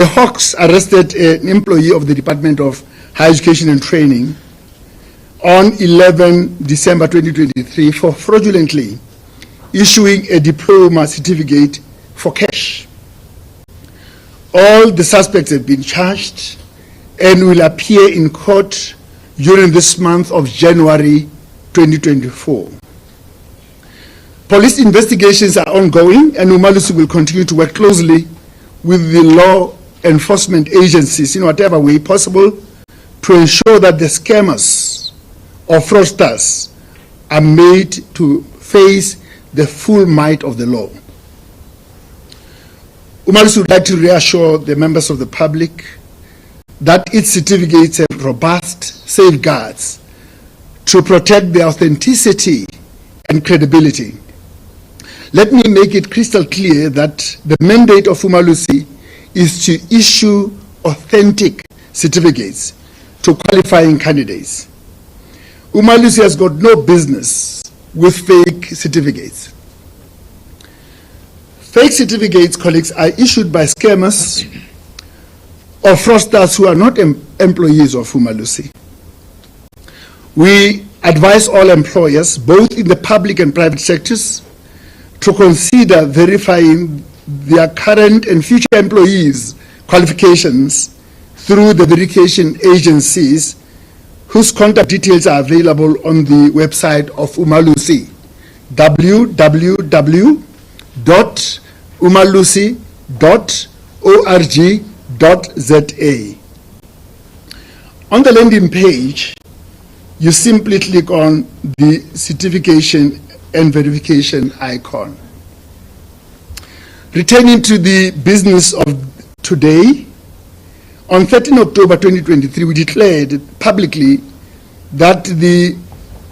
The Hawks arrested an employee of the Department of Higher Education and Training on 11 December 2023 for fraudulently issuing a diploma certificate for cash. All the suspects have been charged and will appear in court during this month of January 2024. Police investigations are ongoing, and Umalusi will continue to work closely with the law enforcement agencies in whatever way possible to ensure that the scammers or fraudsters are made to face the full might of the law. Umalusi would like to reassure the members of the public that its certificates have robust safeguards to protect the authenticity and credibility. Let me make it crystal clear that the mandate of Umalusi is to issue authentic certificates to qualifying candidates. Umalusi has got no business with fake certificates. Fake certificates, colleagues, are issued by scammers or fraudsters who are not employees of Umalusi. We advise all employers, both in the public and private sectors, to consider verifying their current and future employees' qualifications through the verification agencies whose contact details are available on the website of Umalusi, www.umalusi.org.za. On the landing page, you simply click on the certification and verification icon. Returning to the business of today, on 13 October 2023, we declared publicly that the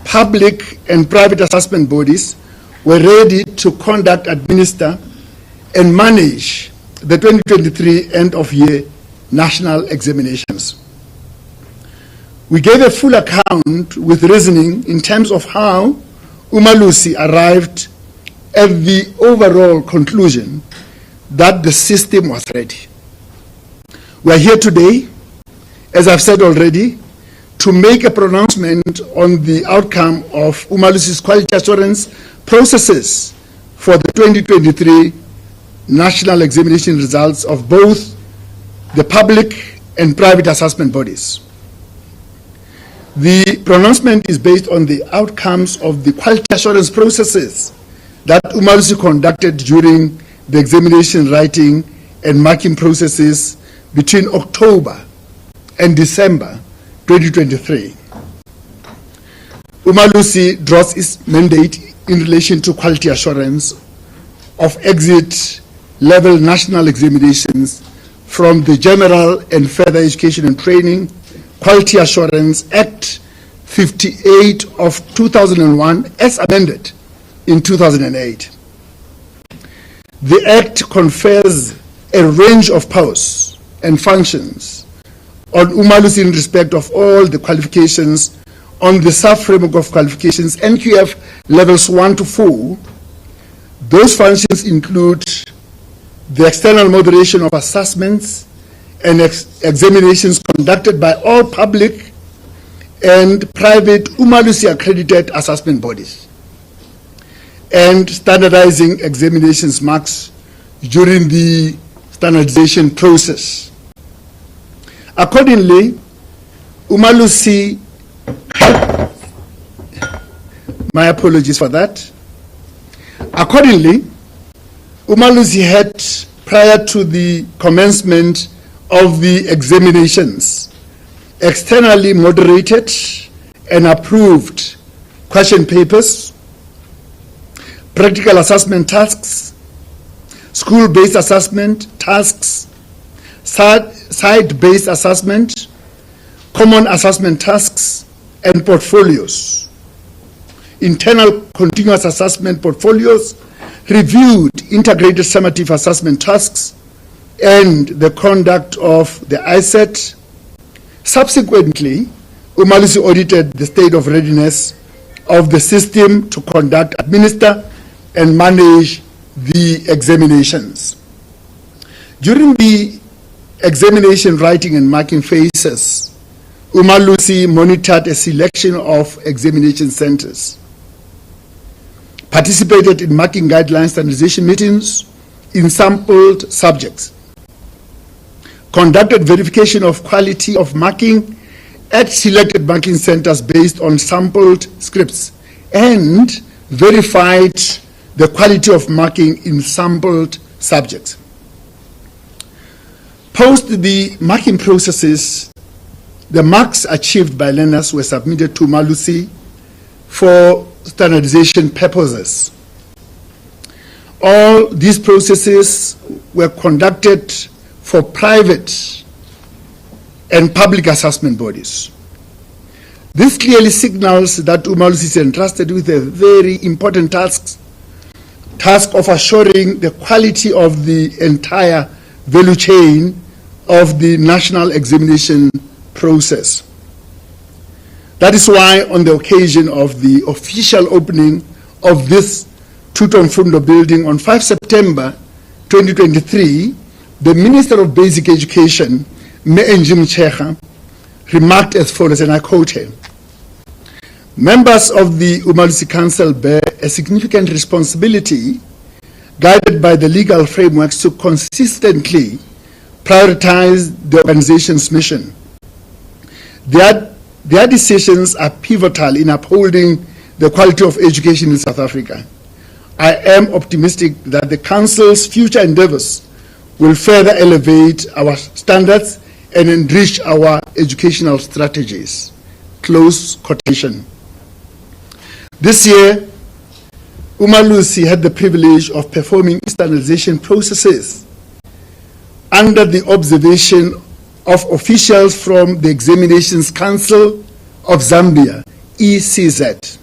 public and private assessment bodies were ready to conduct, administer, and manage the 2023 end-of-year national examinations. We gave a full account with reasoning in terms of how Umalusi arrived at the overall conclusion that the system was ready. We are here today, as I've said already, to make a pronouncement on the outcome of Umalusi's quality assurance processes for the 2023 national examination results of both the public and private assessment bodies. The pronouncement is based on the outcomes of the quality assurance processes that Umalusi conducted during the examination writing and marking processes between October and December 2023. Umalusi draws its mandate in relation to quality assurance of exit level national examinations from the General and Further Education and Training Quality Assurance Act 58 of 2001 as amended in 2008. The Act confers a range of powers and functions on Umalusi in respect of all the qualifications on the sub-framework of qualifications NQF levels 1 to 4. Those functions include the external moderation of assessments and examinations conducted by all public and private Umalusi accredited assessment bodies, and standardizing examinations marks during the standardization process. Accordingly, Umalusi, my apologies for that. Accordingly, Umalusi had, prior to the commencement of the examinations, externally moderated and approved question papers, practical assessment tasks, school-based assessment tasks, site-based assessment, common assessment tasks, and portfolios. Internal continuous assessment portfolios, reviewed integrated summative assessment tasks, and the conduct of the ISET. Subsequently, Umalusi audited the state of readiness of the system to conduct, administer, and manage the examinations. During the examination, writing, and marking phases, Umalusi monitored a selection of examination centers, participated in marking guidelines standardization meetings in sampled subjects, conducted verification of quality of marking at selected marking centers based on sampled scripts, and verified the quality of marking in sampled subjects. Post the marking processes, the marks achieved by learners were submitted to Umalusi for standardization purposes. All these processes were conducted for private and public assessment bodies. This clearly signals that Umalusi is entrusted with a very important task of assuring the quality of the entire value chain of the national examination process. That is why, on the occasion of the official opening of this Tutomfundo building on 5 September 2023, the Minister of Basic Education, Me-Njim Checha, remarked as follows, and I quote him: "Members of the Umalusi Council bear a significant responsibility, guided by the legal frameworks, to consistently prioritize the organization's mission. Their decisions are pivotal in upholding the quality of education in South Africa. I am optimistic that the Council's future endeavors will further elevate our standards and enrich our educational strategies." Close quotation. This year, Umalusi had the privilege of performing standardization processes under the observation of officials from the Examinations Council of Zambia, ECZ.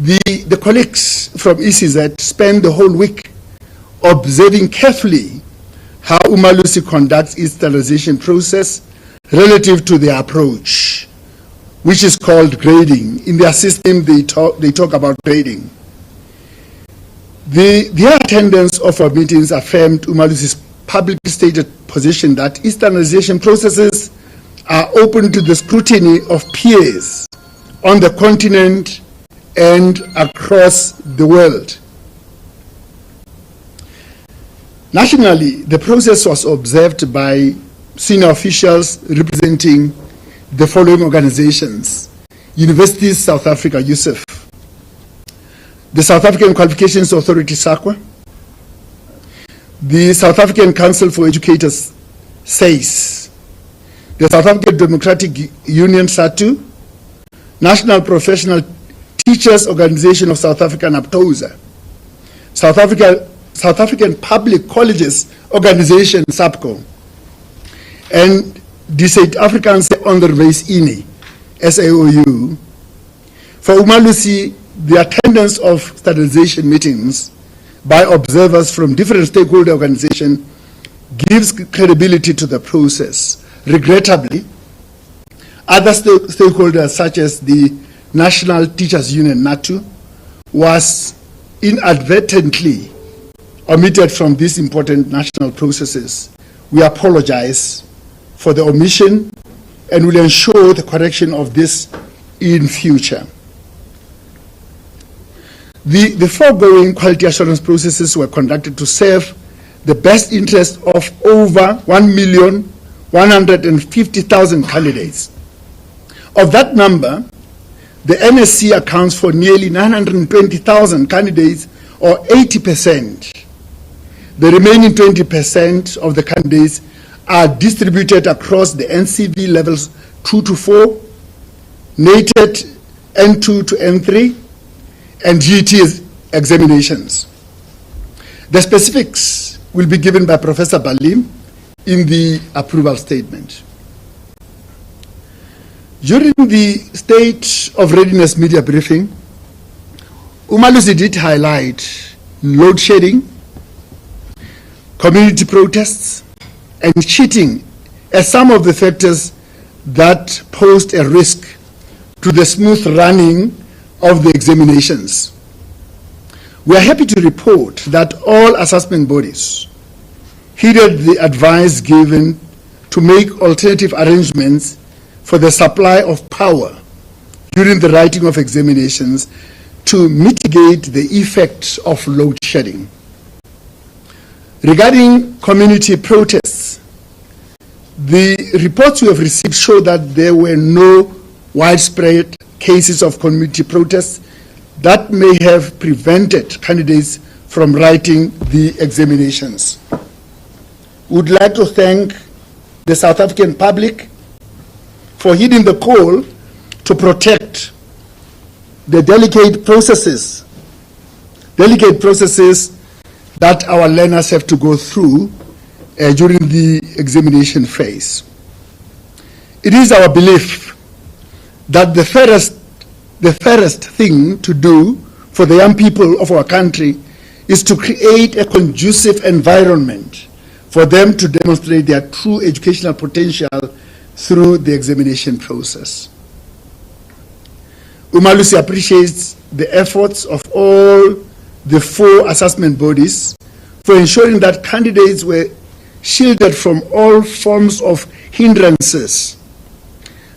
The colleagues from ECZ spent the whole week observing carefully how Umalusi conducts its standardization process relative to their approach, which is called grading. In their system, they talk about grading. Their attendance of our meetings affirmed Umalusi's publicly stated position that standardization processes are open to the scrutiny of peers on the continent and across the world. Nationally, the process was observed by senior officials representing the following organizations: Universities South Africa, USF; the South African Qualifications Authority, SAQA; the South African Council for Educators, SACE; the South African Democratic Union, SATU; National Professional Teachers Organization of South Africa, NAPTOSA; South African Public Colleges Organization, SAPCO; and the South African Onderwys Unie, SAOU. For Umalusi, the attendance of standardization meetings by observers from different stakeholder organizations gives credibility to the process. Regrettably, other stakeholders such as the National Teachers Union, NATU, was inadvertently omitted from these important national processes. We apologize for the omission and will ensure the correction of this in future. The foregoing quality assurance processes were conducted to serve the best interest of over 1,150,000 candidates. Of that number, the NSC accounts for nearly 920,000 candidates, or 80%. The remaining 20% of the candidates are distributed across the NCV levels 2 to 4, NATED N2 to N3, and DHET examinations. The specifics will be given by Professor Balim in the approval statement. During the State of Readiness media briefing, Umalusi did highlight load shedding, community protests, and cheating as some of the factors that posed a risk to the smooth running of the examinations. We are happy to report that all assessment bodies heeded the advice given to make alternative arrangements for the supply of power during the writing of examinations to mitigate the effects of load shedding. Regarding community protests, the reports we have received show that there were no widespread cases of community protests that may have prevented candidates from writing the examinations. We would like to thank the South African public for heeding the call to protect the delicate processes that our learners have to go through during the examination phase. It is our belief that the fairest thing to do for the young people of our country is to create a conducive environment for them to demonstrate their true educational potential through the examination process. Umalusi appreciates the efforts of all the 4 assessment bodies for ensuring that candidates were shielded from all forms of hindrances.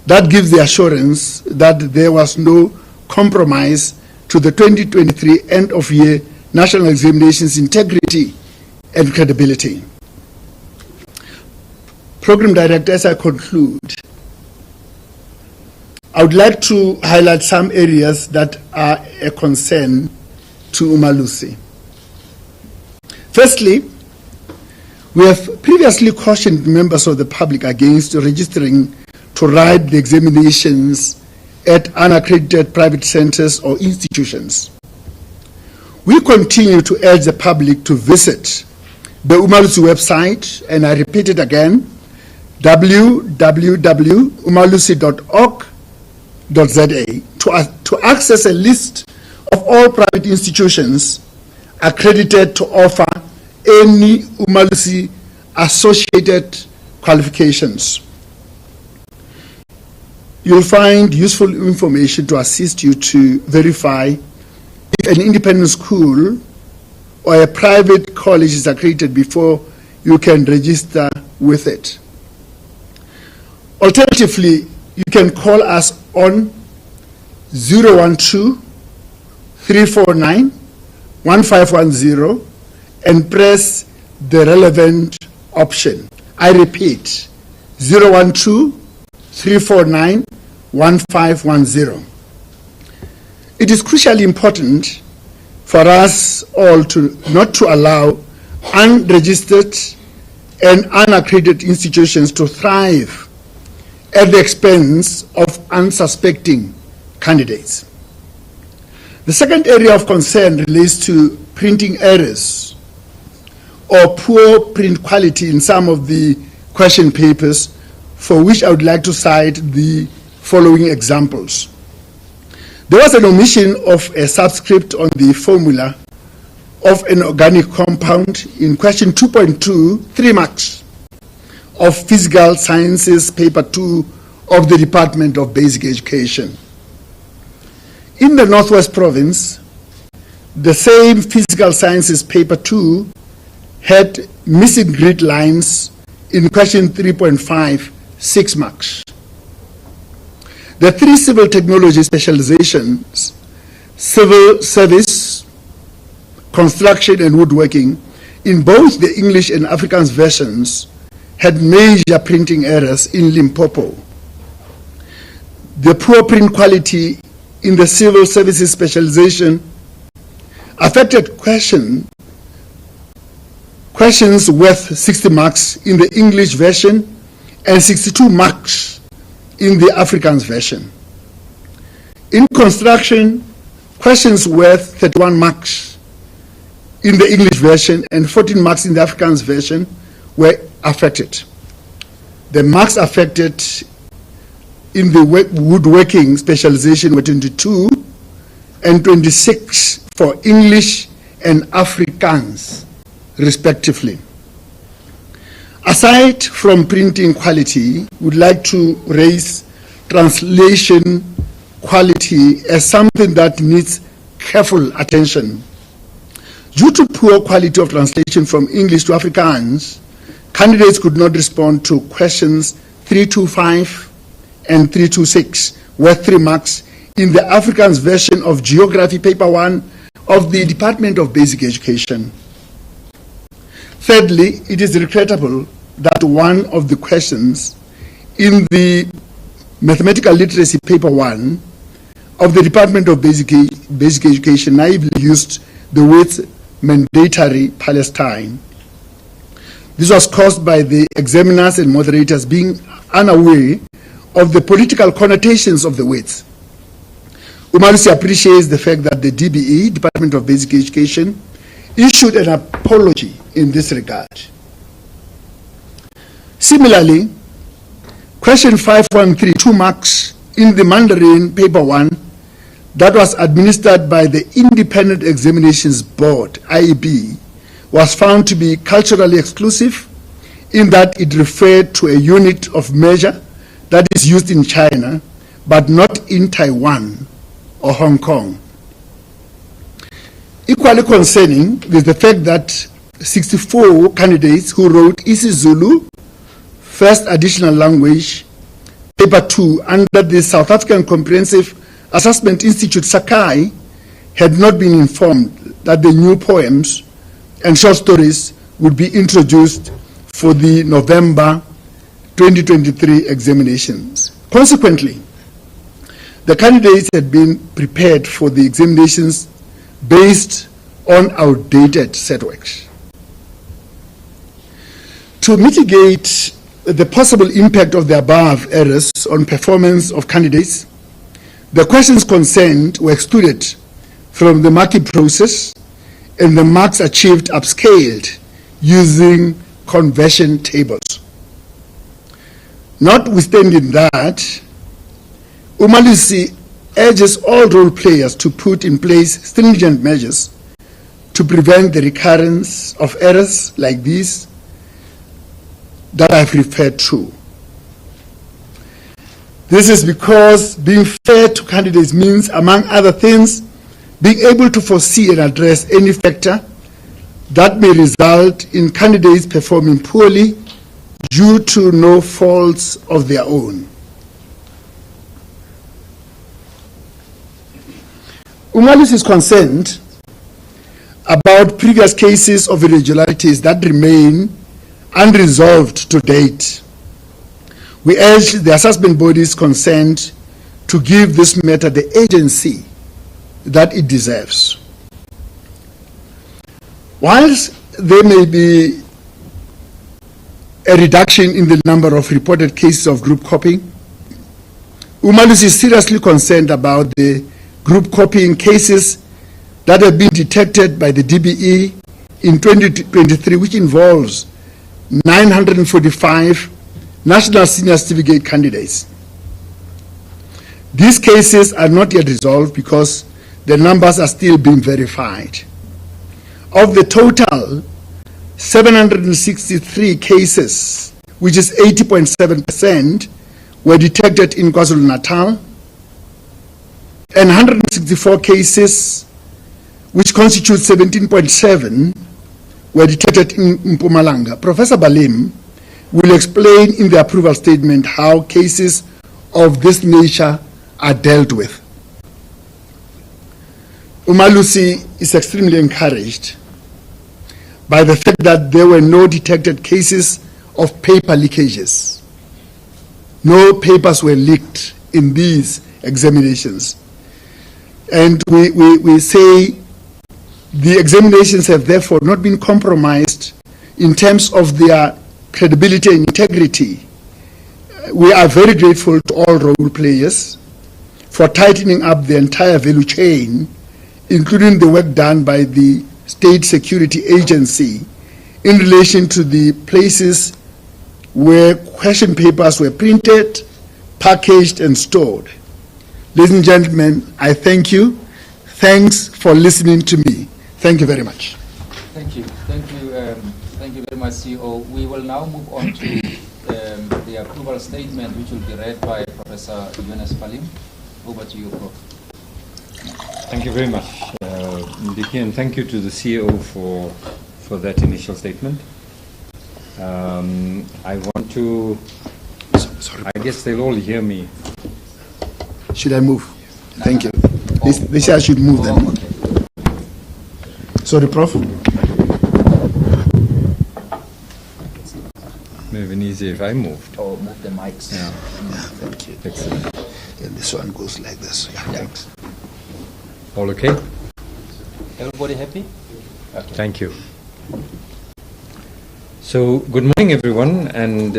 That gives the assurance that there was no compromise to the 2023 end-of-year national examinations integrity and credibility. Program Director, as I conclude, I would like to highlight some areas that are a concern to Umalusi. Firstly, we have previously cautioned members of the public against registering to write the examinations at unaccredited private centers or institutions. We continue to urge the public to visit the Umalusi website, and I repeat it again, www.umalusi.org.za, to access a list of all private institutions accredited to offer any Umalusi associated qualifications. You'll find useful information to assist you to verify if an independent school or a private college is accredited before you can register with it. Alternatively, you can call us on 012-349-1510 and press the relevant option. I repeat, 012-349-1510. It is crucially important for us all not to allow unregistered and unaccredited institutions to thrive at the expense of unsuspecting candidates. The second area of concern relates to printing errors or poor print quality in some of the question papers, for which I would like to cite the following examples. There was an omission of a subscript on the formula of an organic compound in question 2.2, 3 marks, of Physical Sciences, Paper 2 of the Department of Basic Education. In the Northwest Province, the same Physical Sciences, Paper 2 had missing grid lines in question 3.5, 6 marks. The 3 civil technology specializations, civil service, construction, and woodworking, in both the English and Afrikaans versions, had major printing errors in Limpopo. The poor print quality in the civil services specialization affected questions worth 60 marks in the English version and 62 marks in the Afrikaans version. In construction, questions worth 31 marks in the English version and 14 marks in the Afrikaans version were affected. The marks affected in the woodworking specialization were 22 and 26 for English and Afrikaans, respectively. Aside from printing quality, we would like to raise translation quality as something that needs careful attention. Due to poor quality of translation from English to Afrikaans, candidates could not respond to questions 325 and 326, worth 3 marks, in the Afrikaans version of Geography Paper 1 of the Department of Basic Education. Thirdly, it is regrettable that one of the questions in the Mathematical Literacy Paper 1 of the Department of Basic Education naively used the words mandatory Palestine. This was caused by the examiners and moderators being unaware of the political connotations of the words. Umalusi appreciates the fact that the DBE, Department of Basic Education, issued an apology in this regard. Similarly, question 513, 2 marks in the Mandarin Paper 1 that was administered by the Independent Examinations Board, IEB, was found to be culturally exclusive in that it referred to a unit of measure that is used in China, but not in Taiwan or Hong Kong. Equally concerning is the fact that 64 candidates who wrote isiZulu, first additional language, paper 2, under the South African Comprehensive Assessment Institute, Sakai, had not been informed that the new poems and short stories would be introduced for the November 2023 examinations. Consequently, the candidates had been prepared for the examinations based on outdated set works. To mitigate the possible impact of the above errors on performance of candidates, the questions concerned were excluded from the marking process and the marks achieved upscaled using conversion tables. Notwithstanding that, Umalusi urges all role players to put in place stringent measures to prevent the recurrence of errors like these that I've referred to. This is because being fair to candidates means, among other things, being able to foresee and address any factor that may result in candidates performing poorly due to no faults of their own. Umalusi is concerned about previous cases of irregularities that remain unresolved to date. We urge the assessment bodies concerned to give this matter the agency that it deserves. Whilst there may be a reduction in the number of reported cases of group copying, Umalusi is seriously concerned about the group copying cases that have been detected by the DBE in 2023, which involves 945 National Senior Certificate candidates. These cases are not yet resolved because the numbers are still being verified. Of the total 763 cases, which is 80.7%, were detected in KwaZulu-Natal, and 164 cases, which constitute 17.7%, were detected in Mpumalanga. Professor Balim will explain in the approval statement how cases of this nature are dealt with. Umalusi is extremely encouraged by the fact that there were no detected cases of paper leakages. No papers were leaked in these examinations. And we say the examinations have therefore not been compromised in terms of their credibility and integrity. We are very grateful to all role players for tightening up the entire value chain, including the work done by the State Security Agency in relation to the places where question papers were printed, packaged, and stored. Ladies and gentlemen, I thank you. Thanks for listening to me. Thank you very much. Thank you. Thank you very much, CEO. We will now move on to the approval statement, which will be read by Professor Yunus Balim. Over to you, Prof. Thank you very much, Ndiki, and thank you to the CEO for that initial statement. I want to, Sorry. I guess they'll all hear me. Should I move? Thank you. They say I should move them. Okay. Sorry, Prof. Maybe easier if I moved. Or move the mics. Yeah. Thank you. Excellent. And this one goes like this. Yeah, thanks. All okay? Everybody happy? Okay. Thank you. So, good morning, everyone, and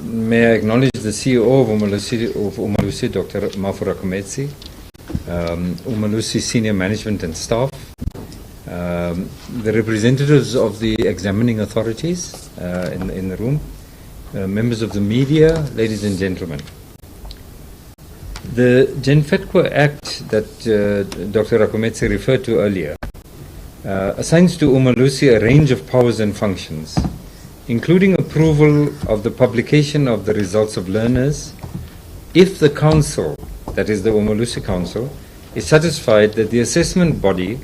may I acknowledge the CEO of Umalusi, Dr. Mafura Kometsi, Umalusi senior management and staff, the representatives of the examining authorities in the room, members of the media, ladies and gentlemen. The Genfetco Act that Dr. Rakometsi referred to earlier assigns to Umalusi a range of powers and functions, including approval of the publication of the results of learners if the council, that is the Umalusi Council, is satisfied that the assessment body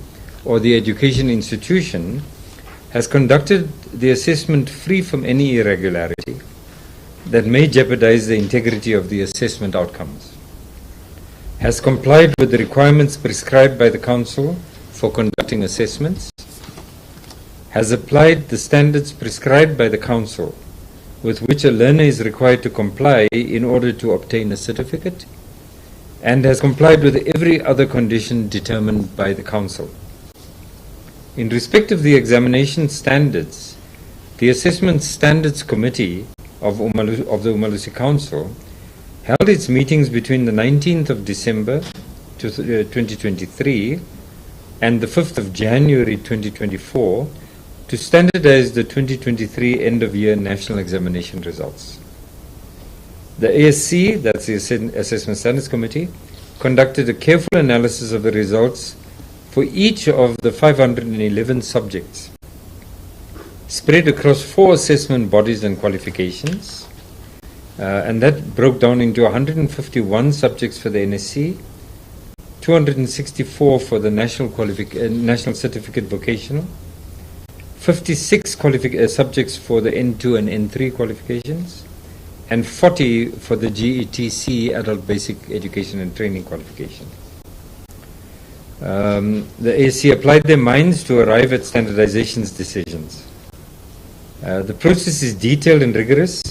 or the education institution has conducted the assessment free from any irregularity that may jeopardize the integrity of the assessment outcomes, has complied with the requirements prescribed by the council for conducting assessments, has applied the standards prescribed by the council with which a learner is required to comply in order to obtain a certificate, and has complied with every other condition determined by the council. In respect of the examination standards, the Assessment Standards Committee of the Umalusi Council held its meetings between the 19th of December 2023 and the 5th of January 2024 to standardize the 2023 end-of-year national examination results. The ASC, that's the Assessment Standards Committee, conducted a careful analysis of the results for each of the 511 subjects spread across 4 assessment bodies and qualifications, and that broke down into 151 subjects for the NSC, 264 for the National Certificate Vocational, 56 subjects for the N2 and N3 qualifications, and 40 for the GETC Adult Basic Education and Training qualification. The ASC applied their minds to arrive at standardization's decisions. The process is detailed and rigorous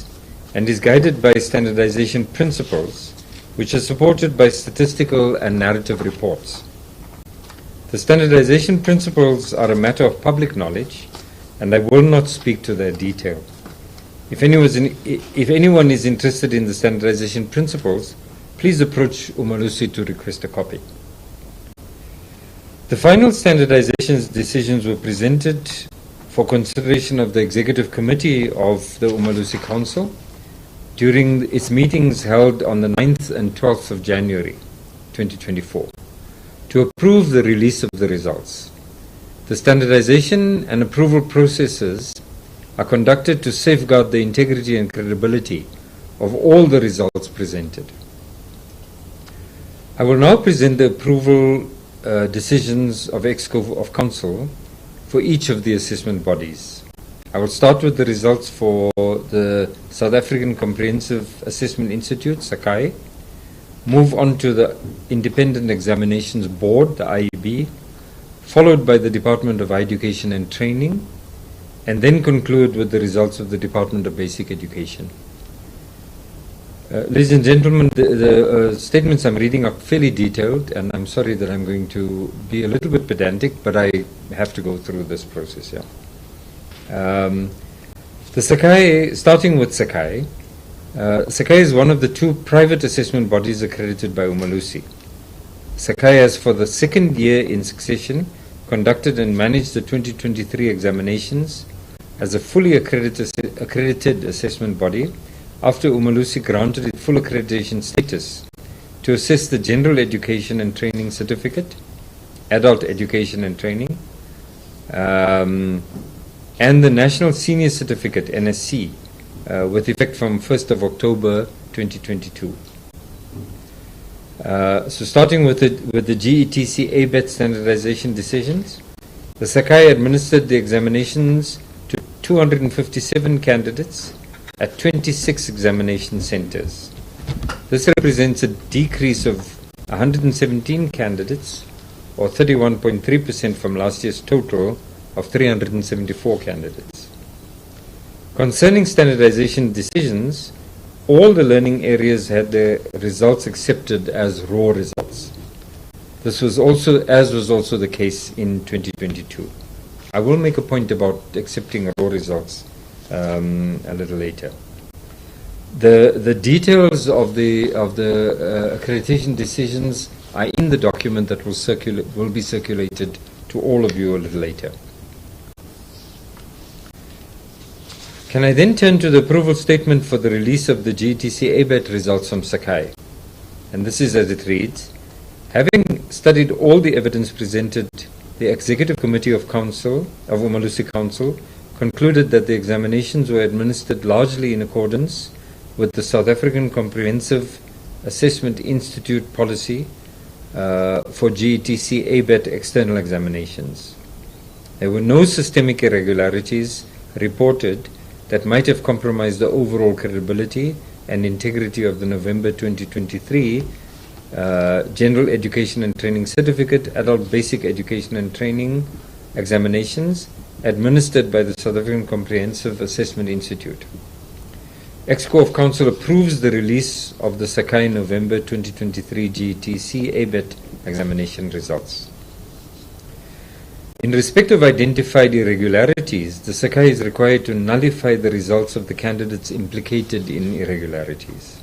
and is guided by standardization principles, which are supported by statistical and narrative reports. The standardization principles are a matter of public knowledge, and I will not speak to their detail. If anyone is interested in the standardization principles, please approach Umalusi to request a copy. The final standardization decisions were presented for consideration of the Executive Committee of the Umalusi Council during its meetings held on the 9th and 12th of January 2024 to approve the release of the results. The standardization and approval processes are conducted to safeguard the integrity and credibility of all the results presented. I will now present the approval decisions of Exco of Council for each of the assessment bodies. I will start with the results for the South African Comprehensive Assessment Institute, Sakai, move on to the Independent Examinations Board, the IEB, followed by the Department of Education and Training, and then conclude with the results of the Department of Basic Education. Ladies and gentlemen, the statements I'm reading are fairly detailed, and I'm sorry that I'm going to be a little bit pedantic, but I have to go through this process. The Sakai, starting with Sakai, Sakai is one of the 2 private assessment bodies accredited by Umalusi. Sakai has for the 2nd year in succession conducted and managed the 2023 examinations as a fully accredited assessment body after Umalusi granted it full accreditation status to assess the General Education and Training Certificate, Adult Education and Training, and the National Senior Certificate, NSC, with effect from 1st of October 2022. So starting with the GETC ABET standardization decisions, the Sakai administered the examinations to 257 candidates at 26 examination centers. This represents a decrease of 117 candidates, or 31.3% from last year's total of 374 candidates. Concerning standardization decisions, all the learning areas had their results accepted as raw results. This was also the case in 2022. I will make a point about accepting raw results a little later. The details of the accreditation decisions are in the document that will be circulated to all of you a little later. Can I then turn to the approval statement for the release of the GETC ABET results from Sakai? And this is as it reads: having studied all the evidence presented, the Executive Committee of Umalusi Council concluded that the examinations were administered largely in accordance with the South African Comprehensive Assessment Institute policy for GETC ABET external examinations. There were no systemic irregularities reported that might have compromised the overall credibility and integrity of the November 2023 General Education and Training Certificate, Adult Basic Education and Training examinations administered by the South African Comprehensive Assessment Institute. EXCO of Council approves the release of the Sakai November 2023 GETC ABET examination results. In respect of identified irregularities, the Sakai is required to nullify the results of the candidates implicated in irregularities.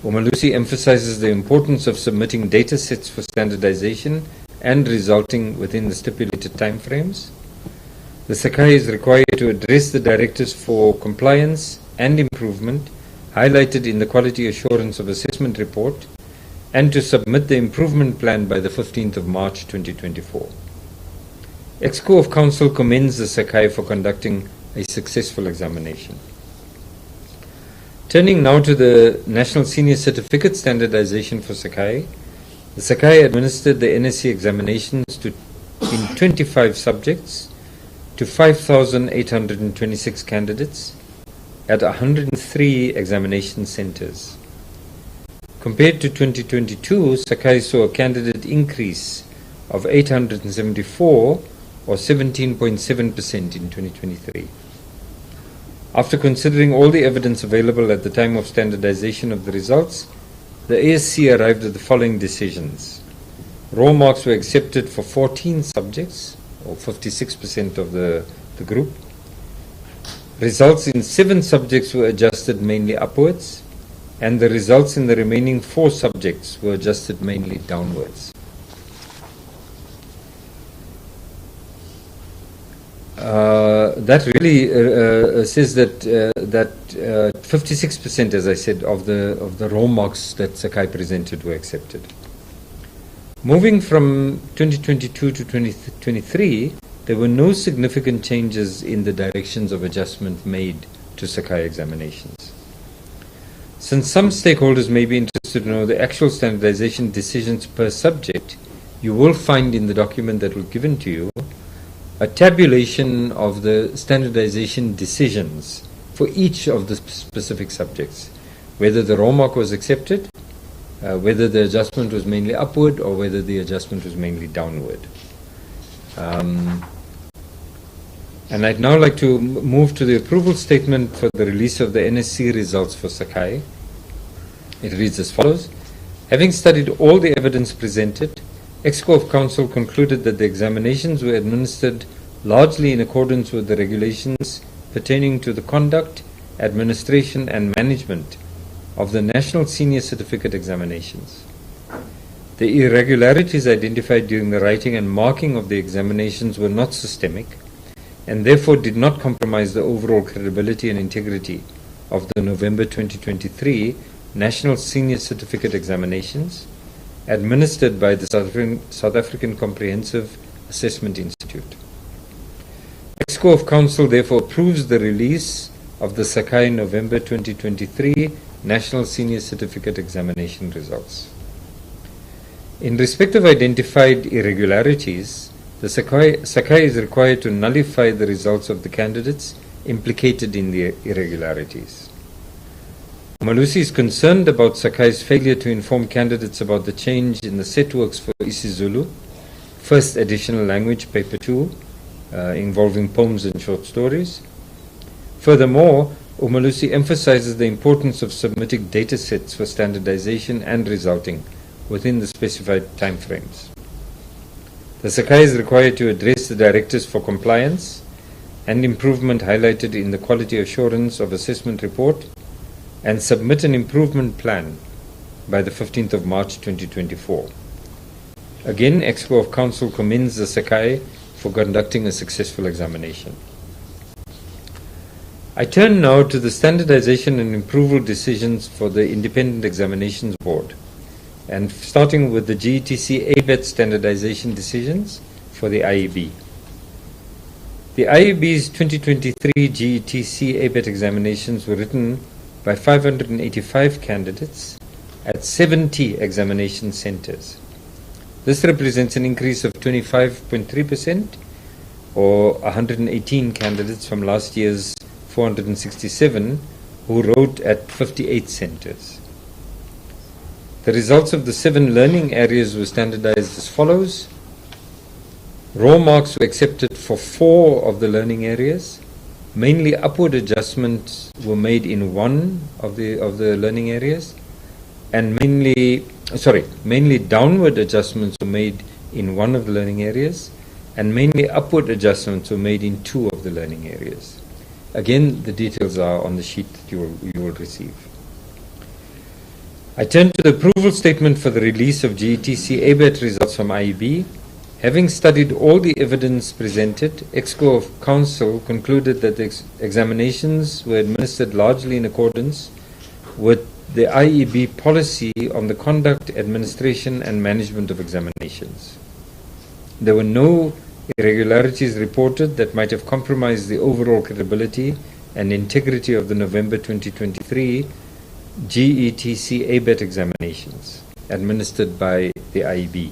Umalusi emphasizes the importance of submitting data sets for standardization and resulting within the stipulated timeframes. The Sakai is required to address the directives for compliance and improvement highlighted in the Quality Assurance of Assessment report and to submit the improvement plan by the 15th of March 2024. EXCO of Council commends the Sakai for conducting a successful examination. Turning now to the National Senior Certificate Standardization for Sakai, the Sakai administered the NSC examinations in 25 subjects to 5,826 candidates at 103 examination centers. Compared to 2022, Sakai saw a candidate increase of 874 or 17.7% in 2023. After considering all the evidence available at the time of standardization of the results, the ASC arrived at the following decisions. Raw marks were accepted for 14 subjects, or 56% of the group. Results in 7 subjects were adjusted mainly upwards, and the results in the remaining 4 subjects were adjusted mainly downwards. That really says that 56%, as I said, of the raw marks that Sakai presented were accepted. Moving from 2022 to 2023, there were no significant changes in the directions of adjustment made to Sakai examinations. Since some stakeholders may be interested to know the actual standardization decisions per subject, you will find in the document that was given to you a tabulation of the standardization decisions for each of the specific subjects, whether the raw mark was accepted, whether the adjustment was mainly upward, or whether the adjustment was mainly downward. And I'd now like to move to the approval statement for the release of the NSC results for Sakai. It reads as follows: having studied all the evidence presented, EXCO of Council concluded that the examinations were administered largely in accordance with the regulations pertaining to the conduct, administration and management of the National Senior Certificate examinations. The irregularities identified during the writing and marking of the examinations were not systemic and therefore did not compromise the overall credibility and integrity of the November 2023 National Senior Certificate examinations administered by the South African Comprehensive Assessment Institute. EXCO of Council therefore approves the release of the Sakai November 2023 National Senior Certificate examination results. In respect of identified irregularities, the Sakai is required to nullify the results of the candidates implicated in the irregularities. Umalusi is concerned about Sakai's failure to inform candidates about the change in the set works for isiZulu, first additional language, paper 2, involving poems and short stories. Furthermore, Umalusi emphasizes the importance of submitting data sets for standardization and resulting within the specified timeframes. The Sakai is required to address the directives for compliance and improvement highlighted in the quality assurance of assessment report and submit an improvement plan by the 15th of March 2024. Again, Exco of Council commends the Sakai for conducting a successful examination. I turn now to the standardization and approval decisions for the Independent Examinations Board, and starting with the GETC ABET standardization decisions for the IEB. The IEB's 2023 GETC ABET examinations were written by 585 candidates at 70 examination centers. This represents an increase of 25.3% or 118 candidates from last year's 467 who wrote at 58 centers. The results of the 7 learning areas were standardized as follows. Raw marks were accepted for 4 of the learning areas. Mainly upward adjustments were made in 1 of the learning areas, and mainly downward adjustments were made in 1 of the learning areas, and mainly upward adjustments were made in 2 of the learning areas. Again, the details are on the sheet that you will receive. I turn to the approval statement for the release of GETC ABET results from IEB. Having studied all the evidence presented, Exco of Council concluded that the examinations were administered largely in accordance with the IEB policy on the conduct, administration and management of examinations. There were no irregularities reported that might have compromised the overall credibility and integrity of the November 2023 GETC ABET examinations administered by the IEB.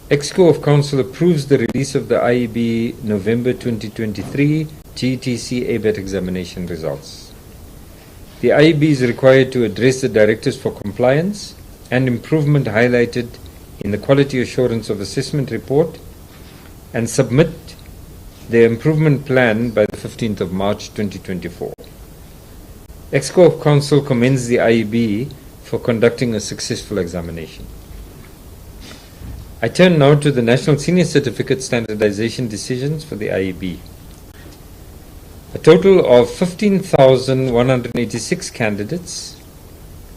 Exco of Council approves the release of the IEB November 2023 GETC ABET examination results. The IEB is required to address the directives for compliance and improvement highlighted in the quality assurance of assessment report and submit their improvement plan by the 15th of March 2024. Exco of Council commends the IEB for conducting a successful examination. I turn now to the National Senior Certificate Standardization decisions for the IEB. A total of 15,186 candidates,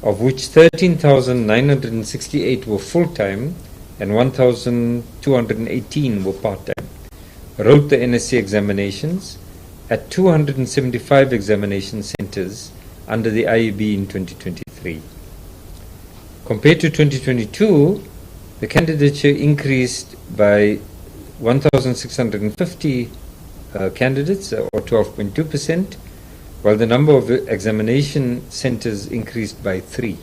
of which 13,968 were full-time and 1,218 were part-time, wrote the NSC examinations at 275 examination centers under the IEB in 2023. Compared to 2022, the candidature increased by 1,650 candidates, or 12.2%, while the number of examination centers increased by 3.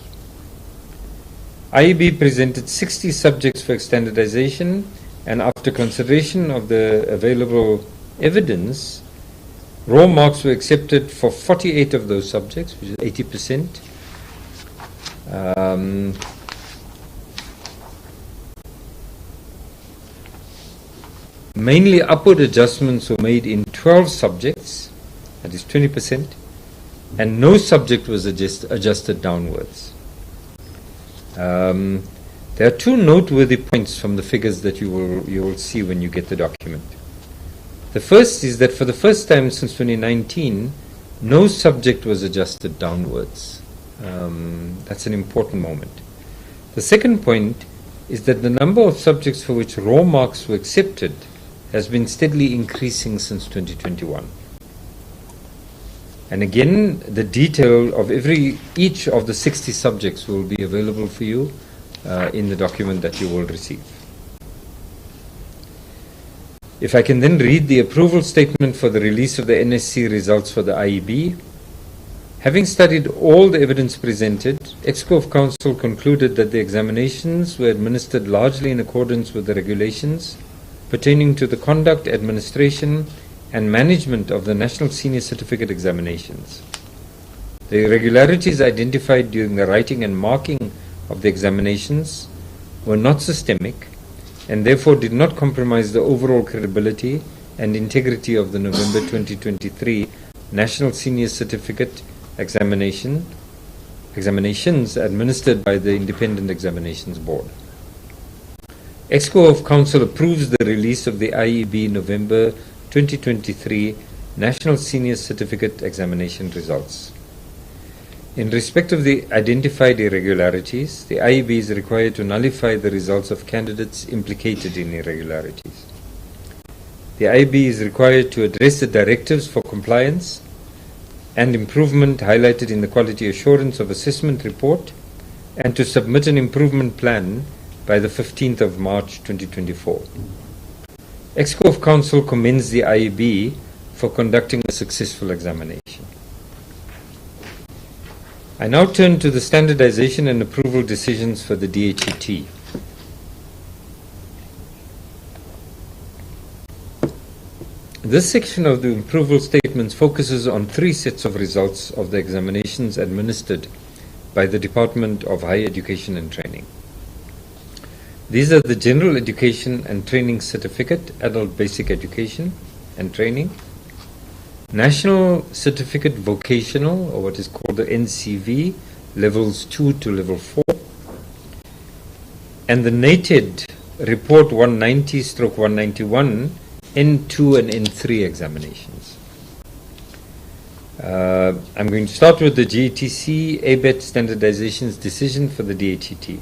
IEB presented 60 subjects for standardization, and after consideration of the available evidence, raw marks were accepted for 48 of those subjects, which is 80%. Mainly upward adjustments were made in 12 subjects, that is 20%, and no subject was adjusted downwards. There are 2 noteworthy points from the figures that you will see when you get the document. The first is that for the first time since 2019, no subject was adjusted downwards. That's an important moment. The second point is that the number of subjects for which raw marks were accepted has been steadily increasing since 2021. And again, the detail of each of the 60 subjects will be available for you in the document that you will receive. If I can then read the approval statement for the release of the NSC results for the IEB. Having studied all the evidence presented, Exco of Council concluded that the examinations were administered largely in accordance with the regulations pertaining to the conduct, administration, and management of the National Senior Certificate Examinations. The irregularities identified during the writing and marking of the examinations were not systemic and therefore did not compromise the overall credibility and integrity of the November 2023 National Senior Certificate Examinations administered by the Independent Examinations Board. EXCO of Council approves the release of the IEB November 2023 National Senior Certificate Examination results. In respect of the identified irregularities, the IEB is required to nullify the results of candidates implicated in irregularities. The IEB is required to address the directives for compliance and improvement highlighted in the Quality Assurance of Assessment report and to submit an improvement plan by the 15th of March 2024. EXCO of Council commends the IEB for conducting a successful examination. I now turn to the standardization and approval decisions for the DHET. This section of the approval statements focuses on 3 sets of results of the examinations administered by the Department of Higher Education and Training. These are the General Education and Training Certificate, Adult Basic Education and Training, National Certificate Vocational, or what is called the NCV, levels 2 to level 4, and the NATED Report 190/191 N2 and N3 examinations. I'm going to start with the GETC ABET standardizations decision for the DHET.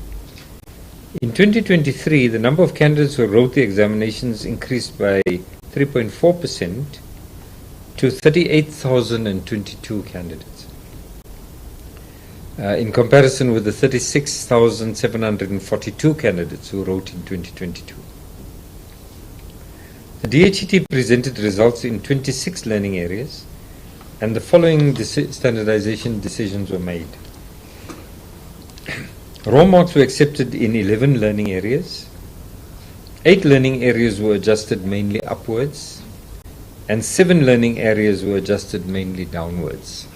In 2023, the number of candidates who wrote the examinations increased by 3.4% to 38,022 candidates, in comparison with the 36,742 candidates who wrote in 2022. The DHET presented results in 26 learning areas, and the following standardization decisions were made. Raw marks were accepted in 11 learning areas. 8 learning areas were adjusted mainly upwards, and 7 learning areas were adjusted mainly downwards.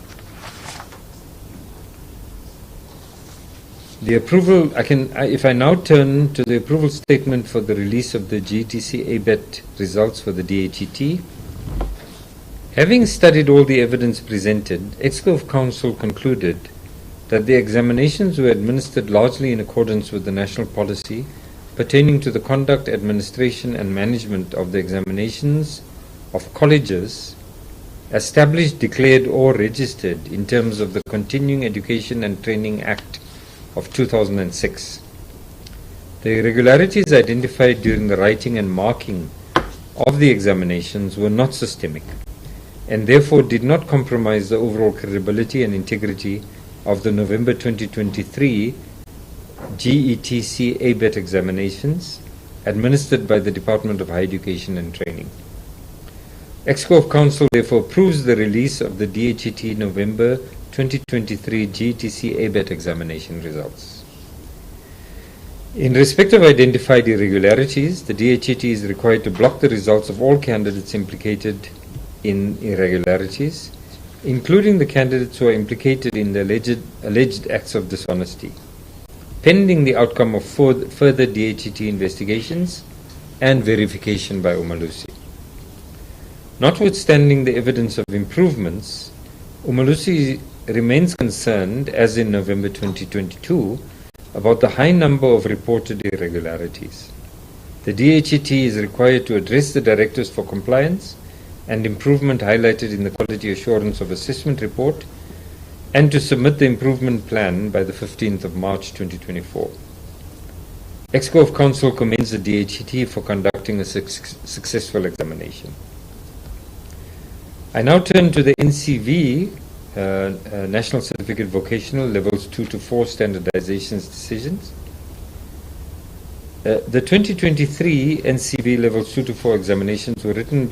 The approval, if I now turn to the approval statement for the release of the GETC ABET results for the DHET, having studied all the evidence presented, EXCO of Council concluded that the examinations were administered largely in accordance with the national policy pertaining to the conduct, administration and management of the examinations of colleges established, declared or registered in terms of the Continuing Education and Training Act of 2006. The irregularities identified during the writing and marking of the examinations were not systemic and therefore did not compromise the overall credibility and integrity of the November 2023 GETC ABET examinations administered by the Department of Higher Education and Training. EXCO of Council therefore approves the release of the DHET November 2023 GETC ABET examination results. In respect of identified irregularities, the DHET is required to block the results of all candidates implicated in irregularities, including the candidates who are implicated in the alleged acts of dishonesty, pending the outcome of further DHET investigations and verification by Umalusi. Notwithstanding the evidence of improvements, Umalusi remains concerned, as in November 2022, about the high number of reported irregularities. The DHET is required to address the directives for compliance and improvement highlighted in the Quality Assurance of Assessment report and to submit the improvement plan by the 15th of March 2024. EXCO of Council commends the DHET for conducting a successful examination. I now turn to the NCV, National Certificate Vocational Levels 2 to 4 Standardizations decisions. The 2023 NCV Levels 2 to 4 examinations were written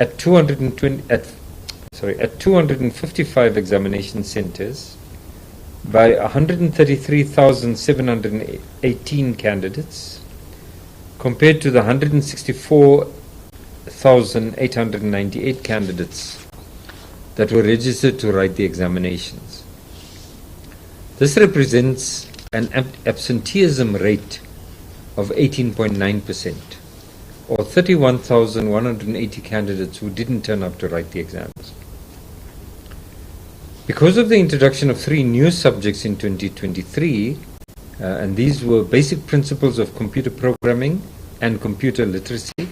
at 255 examination centers by 133,718 candidates compared to the 164,898 candidates that were registered to write the examinations. This represents an absenteeism rate of 18.9%, or 31,180 candidates who didn't turn up to write the exams. Because of the introduction of 3 new subjects in 2023, and these were basic principles of computer programming and computer literacy,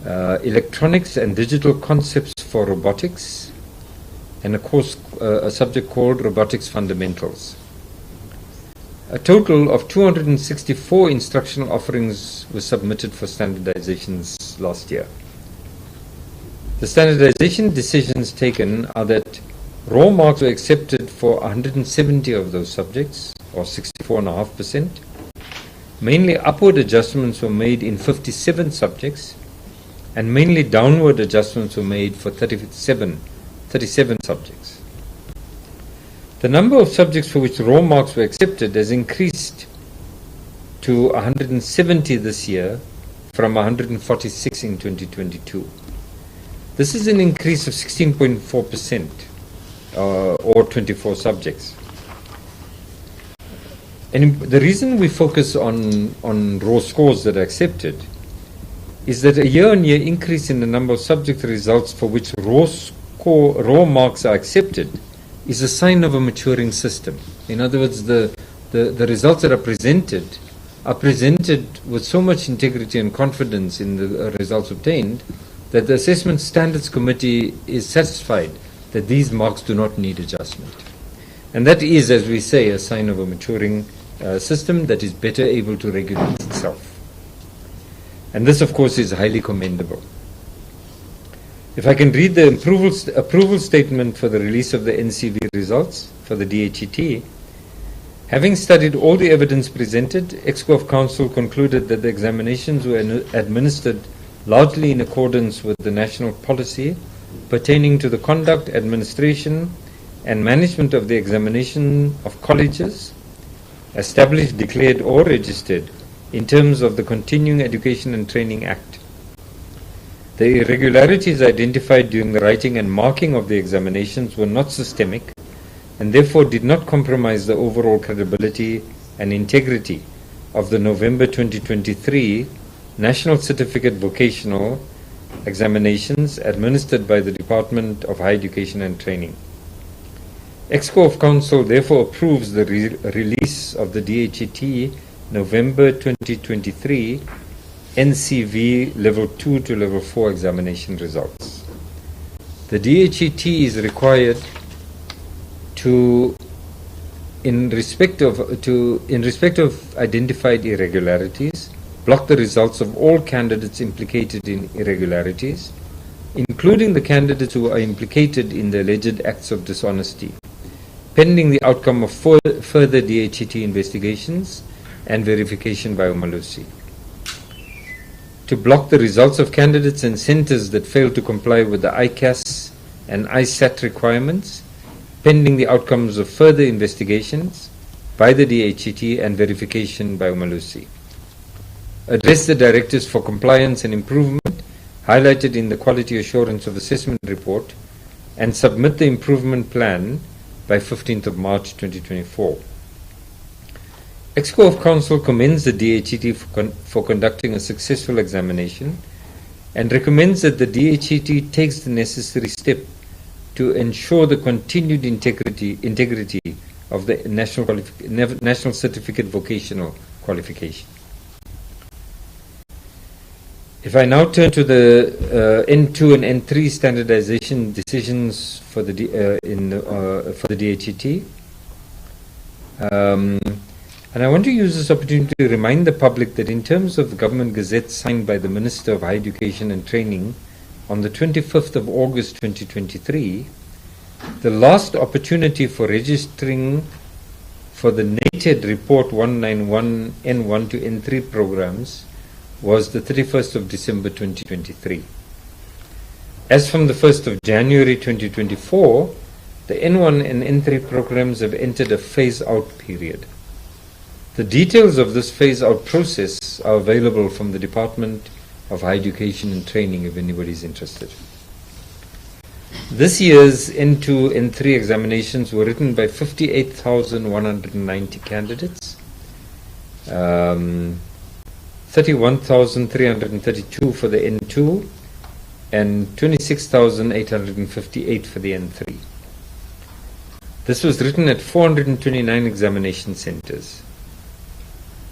electronics and digital concepts for robotics, and a subject called Robotics Fundamentals. A total of 264 instructional offerings were submitted for standardizations last year. The standardization decisions taken are that raw marks were accepted for 170 of those subjects, or 64.5%. Mainly upward adjustments were made in 57 subjects, and mainly downward adjustments were made for 37 subjects. The number of subjects for which raw marks were accepted has increased to 170 this year from 146 in 2022. This is an increase of 16.4%, or 24 subjects. And the reason we focus on raw scores that are accepted is that a year-on-year increase in the number of subject results for which raw marks are accepted is a sign of a maturing system. In other words, the results that are presented with so much integrity and confidence in the results obtained that the Assessment Standards Committee is satisfied that these marks do not need adjustment. And that is, as we say, a sign of a maturing system that is better able to regulate itself. And this, of course, is highly commendable. If I can read the approval statement for the release of the NCV results for the DHET, having studied all the evidence presented, ExCo Council concluded that the examinations were administered largely in accordance with the national policy pertaining to the conduct, administration, and management of the examination of colleges, established, declared, or registered in terms of the Continuing Education and Training Act. The irregularities identified during the writing and marking of the examinations were not systemic and therefore did not compromise the overall credibility and integrity of the November 2023 National Certificate Vocational Examinations administered by the Department of Higher Education and Training. ExCo Council therefore approves the release of the DHET November 2023 NCV Level 2 to Level 4 examination results. The DHET is required to, in respect of identified irregularities, block the results of all candidates implicated in irregularities, including the candidates who are implicated in the alleged acts of dishonesty, pending the outcome of further DHET investigations and verification by Umalusi. To block the results of candidates and centers that fail to comply with the ICAS and ISAT requirements, pending the outcomes of further investigations by the DHET and verification by Umalusi. Address the directives for compliance and improvement highlighted in the Quality Assurance of Assessment report and submit the improvement plan by 15th of March 2024. ExCo Council commends the DHET for conducting a successful examination and recommends that the DHET takes the necessary step to ensure the continued integrity of the National Certificate Vocational Qualification. If I now turn to the N2 and N3 standardization decisions for the DHET, and I want to use this opportunity to remind the public that in terms of the Government Gazette signed by the Minister of Higher Education and Training on the 25th of August 2023, the last opportunity for registering for the NATED Report 191 N1 to N3 programs was the 31st of December 2023. As from the 1st of January 2024, the N1 and N3 programs have entered a phase-out period. The details of this phase-out process are available from the Department of Higher Education and Training if anybody is interested. This year's N2, N3 examinations were written by 58,190 candidates, 31,332 for the N2, and 26,858 for the N3. This was written at 429 examination centers.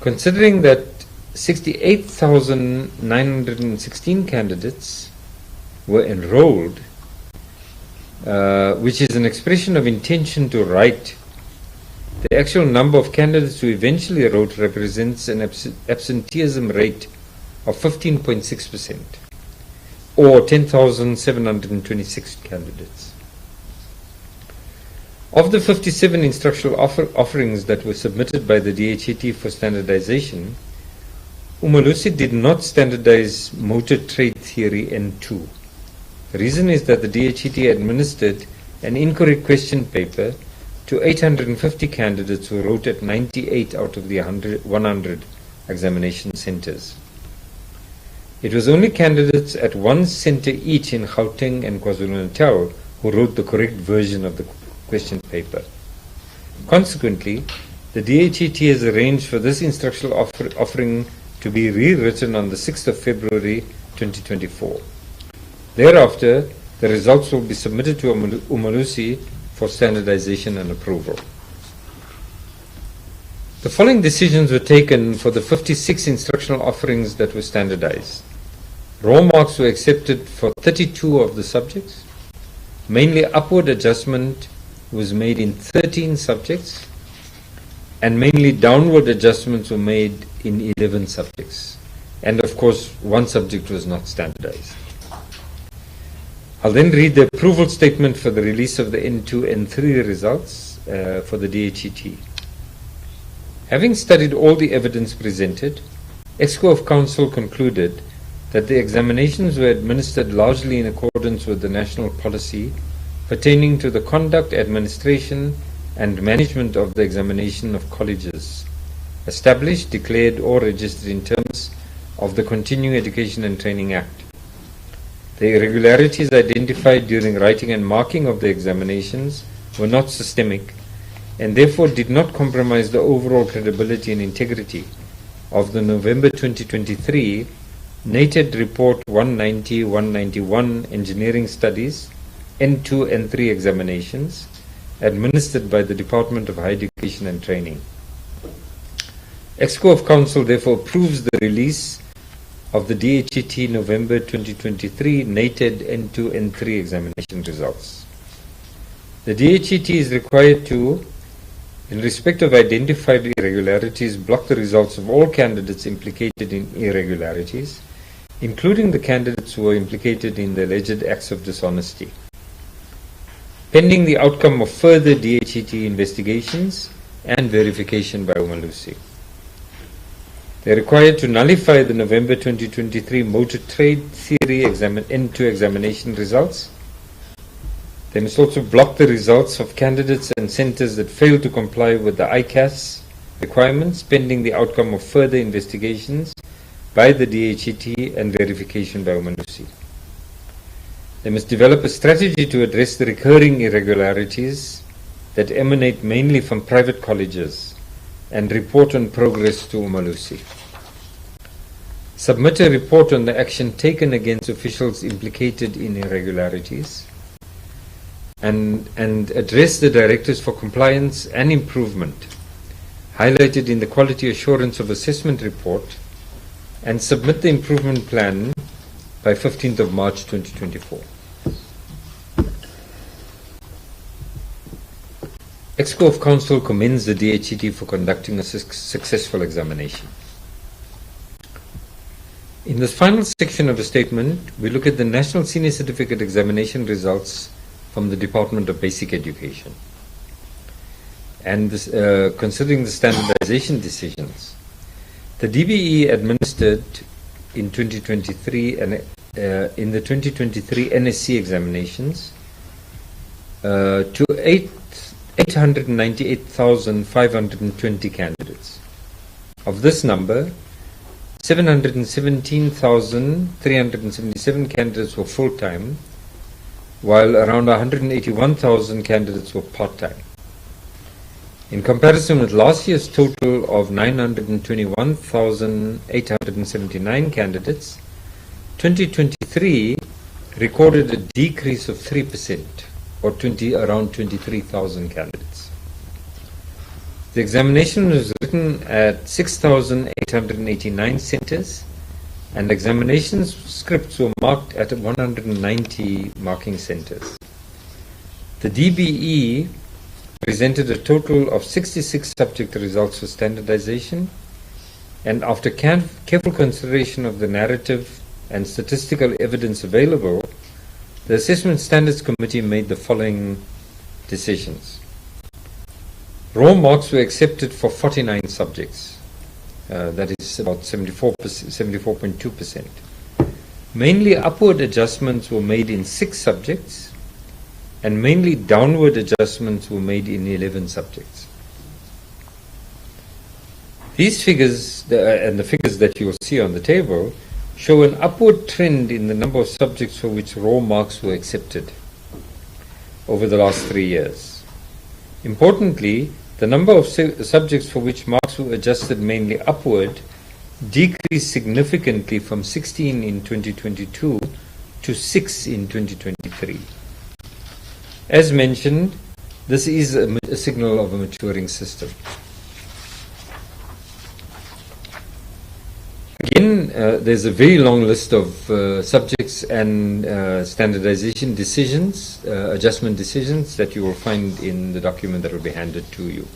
Considering that 68,916 candidates were enrolled, which is an expression of intention to write, the actual number of candidates who eventually wrote represents an absenteeism rate of 15.6%, or 10,726 candidates. Of the 57 instructional offerings that were submitted by the DHET for standardization, Umalusi did not standardize motor trade theory N2. The reason is that the DHET administered an incorrect question paper to 850 candidates who wrote at 98 out of the 100 examination centers. It was only candidates at one center each in Gauteng and KwaZulu-Natal who wrote the correct version of the question paper. Consequently, the DHET has arranged for this instructional offering to be rewritten on the 6th of February 2024. Thereafter, the results will be submitted to Umalusi for standardization and approval. The following decisions were taken for the 56 instructional offerings that were standardized. Raw marks were accepted for 32 of the subjects. Mainly upward adjustment was made in 13 subjects, and mainly downward adjustments were made in 11 subjects. And of course, one subject was not standardized. I'll then read the approval statement for the release of the N2 and N3 results for the DHET. Having studied all the evidence presented, EXCO of Council concluded that the examinations were administered largely in accordance with the national policy pertaining to the conduct, administration, and management of the examination of colleges, established, declared, or registered in terms of the Continuing Education and Training Act. The irregularities identified during writing and marking of the examinations were not systemic and therefore did not compromise the overall credibility and integrity of the November 2023 NATED Report 190-191 Engineering Studies N2 and N3 examinations administered by the Department of Higher Education and Training. EXCO of Council therefore approves the release of the DHET November 2023 NATED N2 and N3 examination results. The DHET is required to, in respect of identified irregularities, block the results of all candidates implicated in irregularities, including the candidates who were implicated in the alleged acts of dishonesty, pending the outcome of further DHET investigations and verification by Umalusi. They are required to nullify the November 2023 motor trade theory N2 examination results. They must also block the results of candidates and centers that fail to comply with the ICAS requirements, pending the outcome of further investigations by the DHET and verification by Umalusi. They must develop a strategy to address the recurring irregularities that emanate mainly from private colleges and report on progress to Umalusi. Submit a report on the action taken against officials implicated in irregularities and address the directives for compliance and improvement highlighted in the Quality Assurance of Assessment report, and submit the improvement plan by 15th of March 2024. EXCO of Council commends the DHET for conducting a successful examination. In the final section of the statement, we look at the National Senior Certificate Examination results from the Department of Basic Education. And this, considering the standardization decisions, the DBE administered in 2023 and in the 2023 NSC examinations to 898,520 candidates. Of this number, 717,377 candidates were full-time, while around 181,000 candidates were part-time. In comparison with last year's total of 921,879 candidates, 2023 recorded a decrease of 3%, or around 23,000 candidates. The examination was written at 6,889 centers, and examination scripts were marked at 190 marking centers. The DBE presented a total of 66 subject results for standardization, and after careful consideration of the narrative and statistical evidence available, the Assessment Standards Committee made the following decisions. Raw marks were accepted for 49 subjects, that is about 74.2%. Mainly upward adjustments were made in 6 subjects, and mainly downward adjustments were made in 11 subjects. These figures, and the figures that you will see on the table, show an upward trend in the number of subjects for which raw marks were accepted over the last 3 years. Importantly, the number of subjects for which marks were adjusted mainly upward decreased significantly from 16 in 2022 to 6 in 2023. As mentioned, this is a signal of a maturing system. Again, there's a very long list of subjects and standardization decisions, adjustment decisions that you will find in the document that will be handed to you.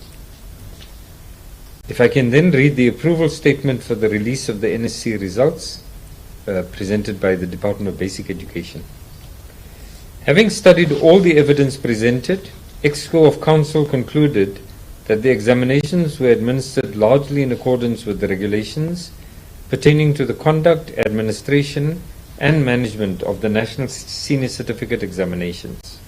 If I can then read the approval statement for the release of the NSC results presented by the Department of Basic Education. Having studied all the evidence presented, EXCO of Council concluded that the examinations were administered largely in accordance with the regulations pertaining to the conduct, administration, and management of the National Senior Certificate examinations.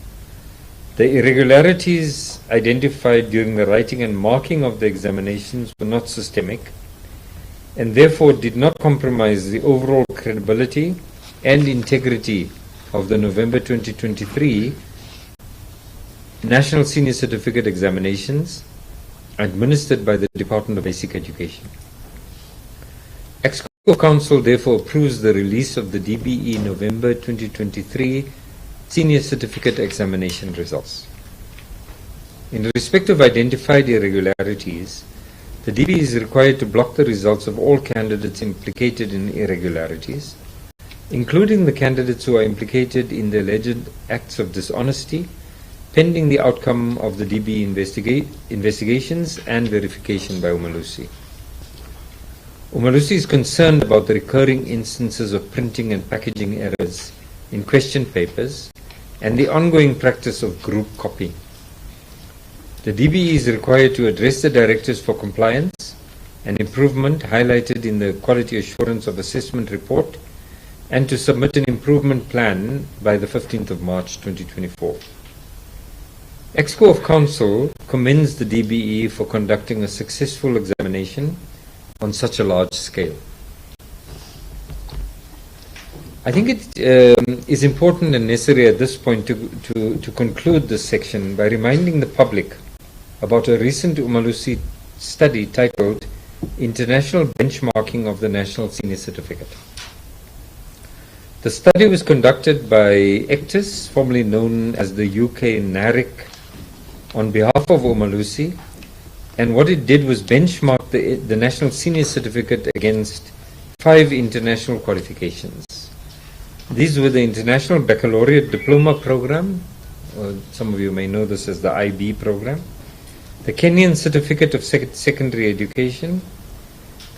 The irregularities identified during the writing and marking of the examinations were not systemic, and therefore did not compromise the overall credibility and integrity of the November 2023 National Senior Certificate examinations administered by the Department of Basic Education. EXCO Council therefore approves the release of the DBE November 2023 Senior Certificate examination results. In respect of identified irregularities, the DBE is required to block the results of all candidates implicated in irregularities, including the candidates who are implicated in the alleged acts of dishonesty, pending the outcome of the DBE investigations and verification by Umalusi. Umalusi is concerned about the recurring instances of printing and packaging errors in question papers and the ongoing practice of group copying. The DBE is required to address the directives for compliance and improvement highlighted in the Quality Assurance of Assessment report, and to submit an improvement plan by the 15th of March 2024. EXCO of Council commends the DBE for conducting a successful examination on such a large scale. I think it is important and necessary at this point to conclude this section by reminding the public about a recent Umalusi study titled International Benchmarking of the National Senior Certificate. The study was conducted by ECTIS, formerly known as the UK NARIC, on behalf of Umalusi, and what it did was benchmark the National Senior Certificate against 5 international qualifications. These were the International Baccalaureate Diploma Program, or some of you may know this as the IB program, the Kenyan Certificate of Secondary Education,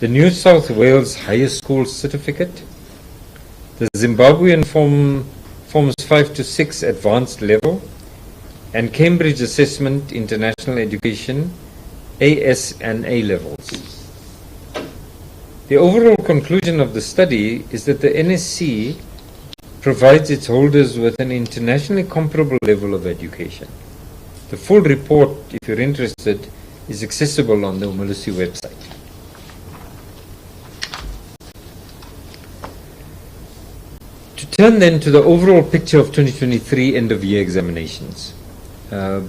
the New South Wales Higher School Certificate, the Zimbabwean Forms 5 to 6 Advanced Level, and Cambridge Assessment International Education AS and A levels. The overall conclusion of the study is that the NSC provides its holders with an internationally comparable level of education. The full report, if you're interested, is accessible on the Umalusi website. turn then to the overall picture of 2023 end-of-year examinations.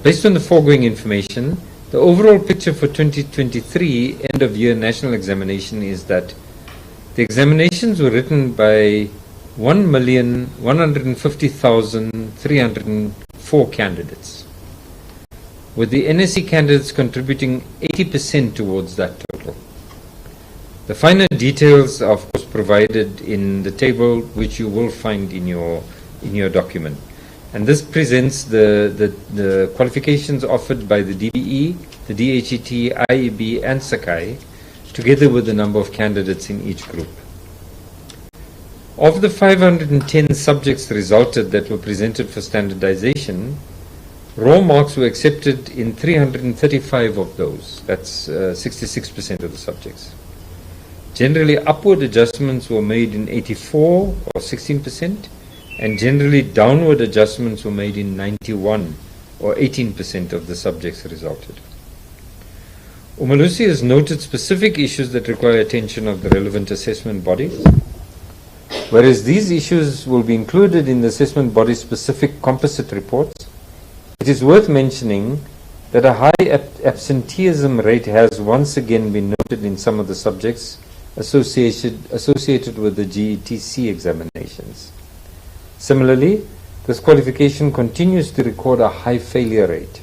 Based on the foregoing information, the overall picture for 2023 end-of-year national examination is that the examinations were written by 1,150,304 candidates, with the NSE candidates contributing 80% towards that total. The finer details are of course provided in the table which you will find in your document. And this presents the qualifications offered by the DBE, the DHET, IEB and Sakai, together with the number of candidates in each group. Of the 510 subjects resulted that were presented for standardization, raw marks were accepted in 335 of those. That's 66% of the subjects. Generally, upward adjustments were made in 84 or 16%, and generally downward adjustments were made in 91 or 18% of the subjects resulted. Umalusi has noted specific issues that require attention of the relevant assessment bodies. Whereas these issues will be included in the assessment body's specific composite reports, it is worth mentioning that a high absenteeism rate has once again been noted in some of the subjects associated with the GETC examinations. Similarly, this qualification continues to record a high failure rate.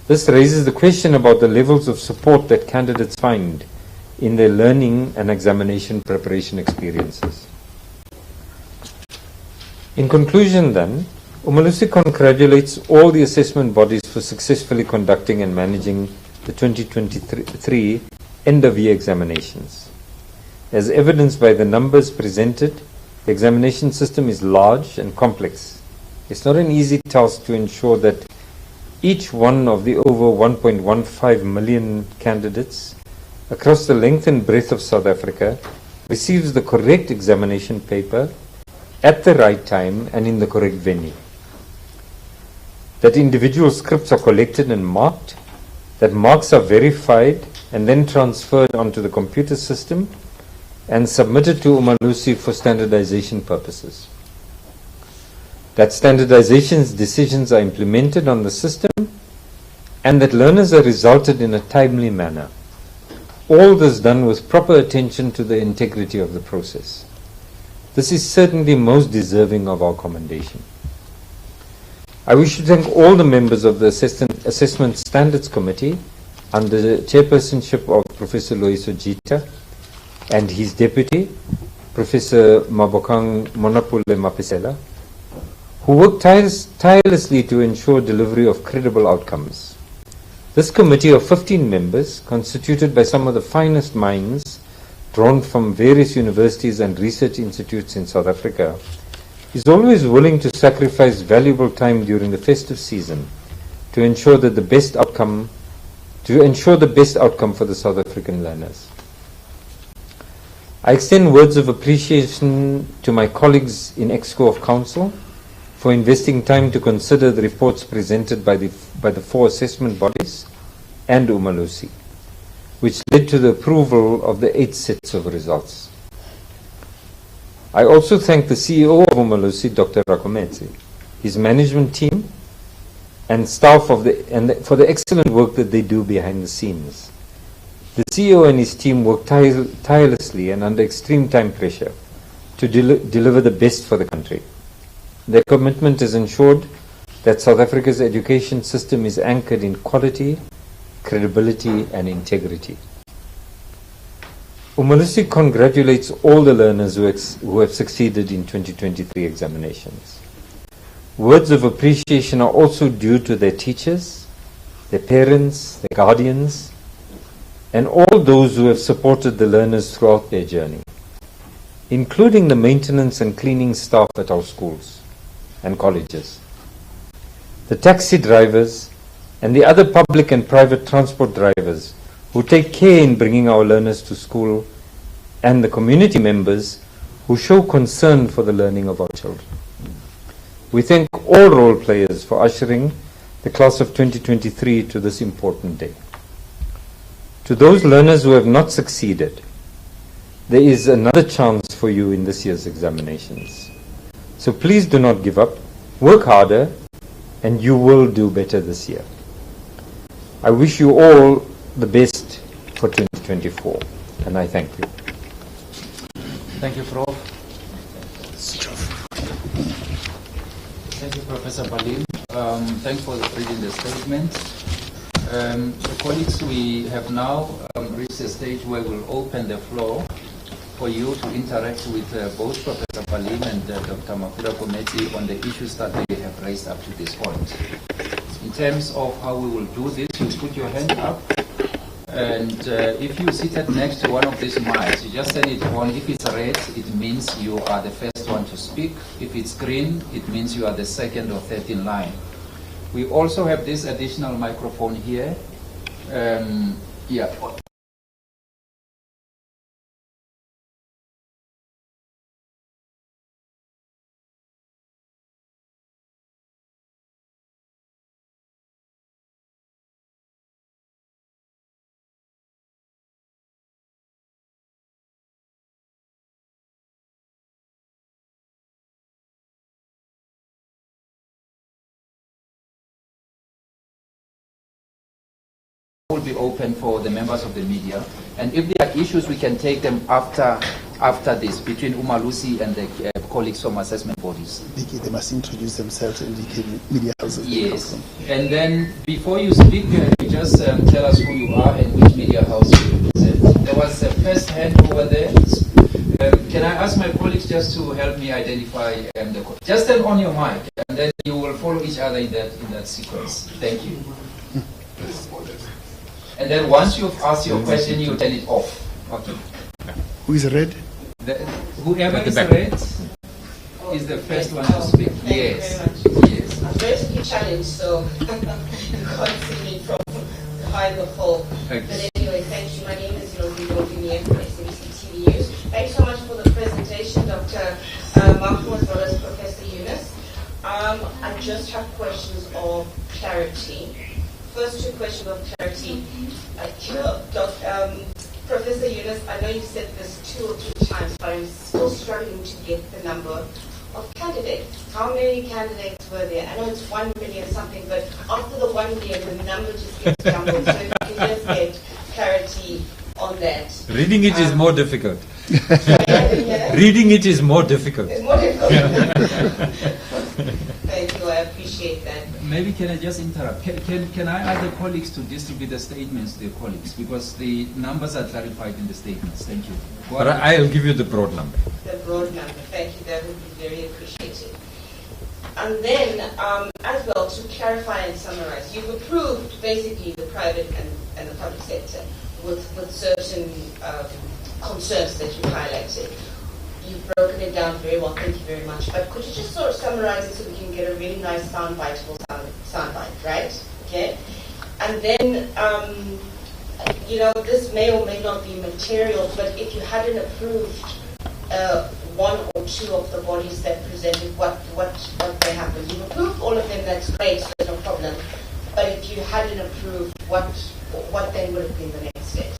This raises the question about the levels of support that candidates find in their learning and examination preparation experiences. In conclusion then, Umalusi congratulates all the assessment bodies for successfully conducting and managing the 2023 end-of-year examinations. As evidenced by the numbers presented, the examination system is large and complex. It's not an easy task to ensure that each one of the over 1.15 million candidates across the length and breadth of South Africa receives the correct examination paper at the right time and in the correct venue. That individual scripts are collected and marked, that marks are verified and then transferred onto the computer system and submitted to Umalusi for standardization purposes. That standardization's decisions are implemented on the system and that learners are resulted in a timely manner. All this done with proper attention to the integrity of the process. This is certainly most deserving of our commendation. I wish to thank all the members of the Assessment Standards Committee under the chairpersonship of Professor Loyiso Jita and his deputy, Professor Mabokang Monapule Mapisela, who worked tirelessly to ensure delivery of credible outcomes. This committee of 15 members, constituted by some of the finest minds drawn from various universities and research institutes in South Africa, is always willing to sacrifice valuable time during the festive season to ensure the best outcome for the South African learners. I extend words of appreciation to my colleagues in Exco of Council for investing time to consider the reports presented by the four assessment bodies and Umalusi, which led to the approval of the 8 sets of results. I also thank the CEO of Umalusi, Dr. Rakometse, his management team, and staff for the excellent work that they do behind the scenes. The CEO and his team work tirelessly and under extreme time pressure to deliver the best for the country. Their commitment has ensured that South Africa's education system is anchored in quality, credibility, and integrity. Umalusi congratulates all the learners who have succeeded in 2023 examinations. Words of appreciation are also due to their teachers, their parents, their guardians, and all those who have supported the learners throughout their journey, including the maintenance and cleaning staff at our schools and colleges, the taxi drivers, and the other public and private transport drivers who take care in bringing our learners to school, and the community members who show concern for the learning of our children. We thank all role players for ushering the class of 2023 to this important day. To those learners who have not succeeded, there is another chance for you in this year's examinations. So please do not give up. Work harder, and you will do better this year. I wish you all the best for 2024, and I thank you. Thank you, Prof. Thank you, Professor Balim. Thanks for reading the statement. So colleagues, we have now reached a stage where we'll open the floor for you to interact with both Professor Balim and Dr. Makura Kometi on the issues that they have raised up to this point. In terms of how we will do this, you put your hand up, and if you're seated next to one of these mics, you just turn it on. If it's red, it means you are the first one to speak. If it's green, it means you are the second or third in line. We also have this additional microphone here. Yeah. Will be open for the members of the media, and if there are issues, we can take them after this, between Umalusi and the colleagues from assessment bodies. They must introduce themselves in the media houses. Yes, and then before you speak, you just tell us who you are and which media house you represent. There was a first hand over there. Can I ask my colleagues just to help me identify just turn on your mic, and then you will follow each other in that sequence. Thank you. And then once you've asked your question, you turn it off. Okay. Who is red? Whoever is red is the first one to speak. Yes. Yes. I'm relatively challenged, so you can't see me from behind the hall. Okay. But anyway, thank you. My name is Ilongi from SABC TV News. Thanks so much for the presentation, Dr. Mahmoud, as well as Professor Yunus. I just have questions of clarity. First, two questions of clarity. Professor Yunus, I know you said this 2 or 3 times, but I'm still struggling to get the number of candidates. How many candidates were there? I know it's 1 million something, but after the 1 million, the number just gets jumbled. So if you can just get clarity on that. Reading it is more difficult. Yeah. Reading it is more difficult. It's more difficult. Thank you, I appreciate that. Maybe can I just interrupt? Can I ask the colleagues to distribute the statements to their colleagues, because the numbers are clarified in the statements. Thank you. But I'll give you the broad number. The broad number, thank you, that would be very appreciated. And then, as well, to clarify and summarize, you've approved basically the private and the public sector with certain concerns that you highlighted. You've broken it down very well, thank you very much. But could you just sort of summarize it so we can get a really nice soundbite, right? Okay. And then, this may or may not be material, but if you hadn't approved 1 or 2 of the bodies that presented, what may happen? You've approved all of them, that's great, so there's no problem. But if you hadn't approved, what then would have been the next steps?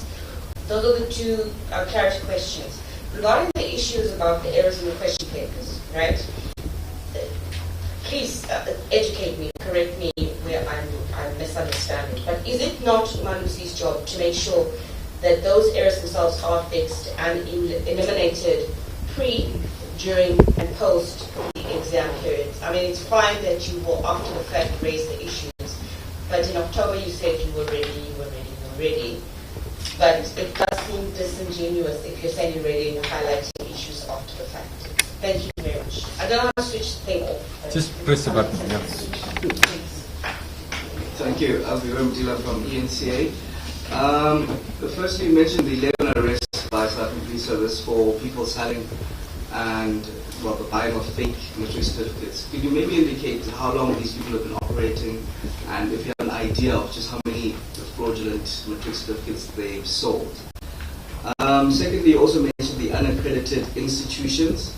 Those are the 2 clarity questions. Regarding the issues about the errors in the question papers, right? Please educate me, correct me where I'm misunderstanding. But is it not Umalusi's job to make sure that those errors themselves are fixed and eliminated pre, during, and post the exam periods? I mean, it's fine that you will after the fact raise the issues, but in October you said you were ready. But it does seem disingenuous if you're saying you're ready and you're highlighting issues after the fact. Thank you very much. I don't know how to switch the thing off. Just press the button. Yeah. Thank you. I'll be Ramdila from ENCA. Firstly, you mentioned the 11 arrests by South African Police Service for people selling and the buying of fake matric certificates. Could you maybe indicate how long these people have been operating, and if you have an idea of just how many fraudulent matric certificates they've sold? Secondly, you also mentioned the unaccredited institutions.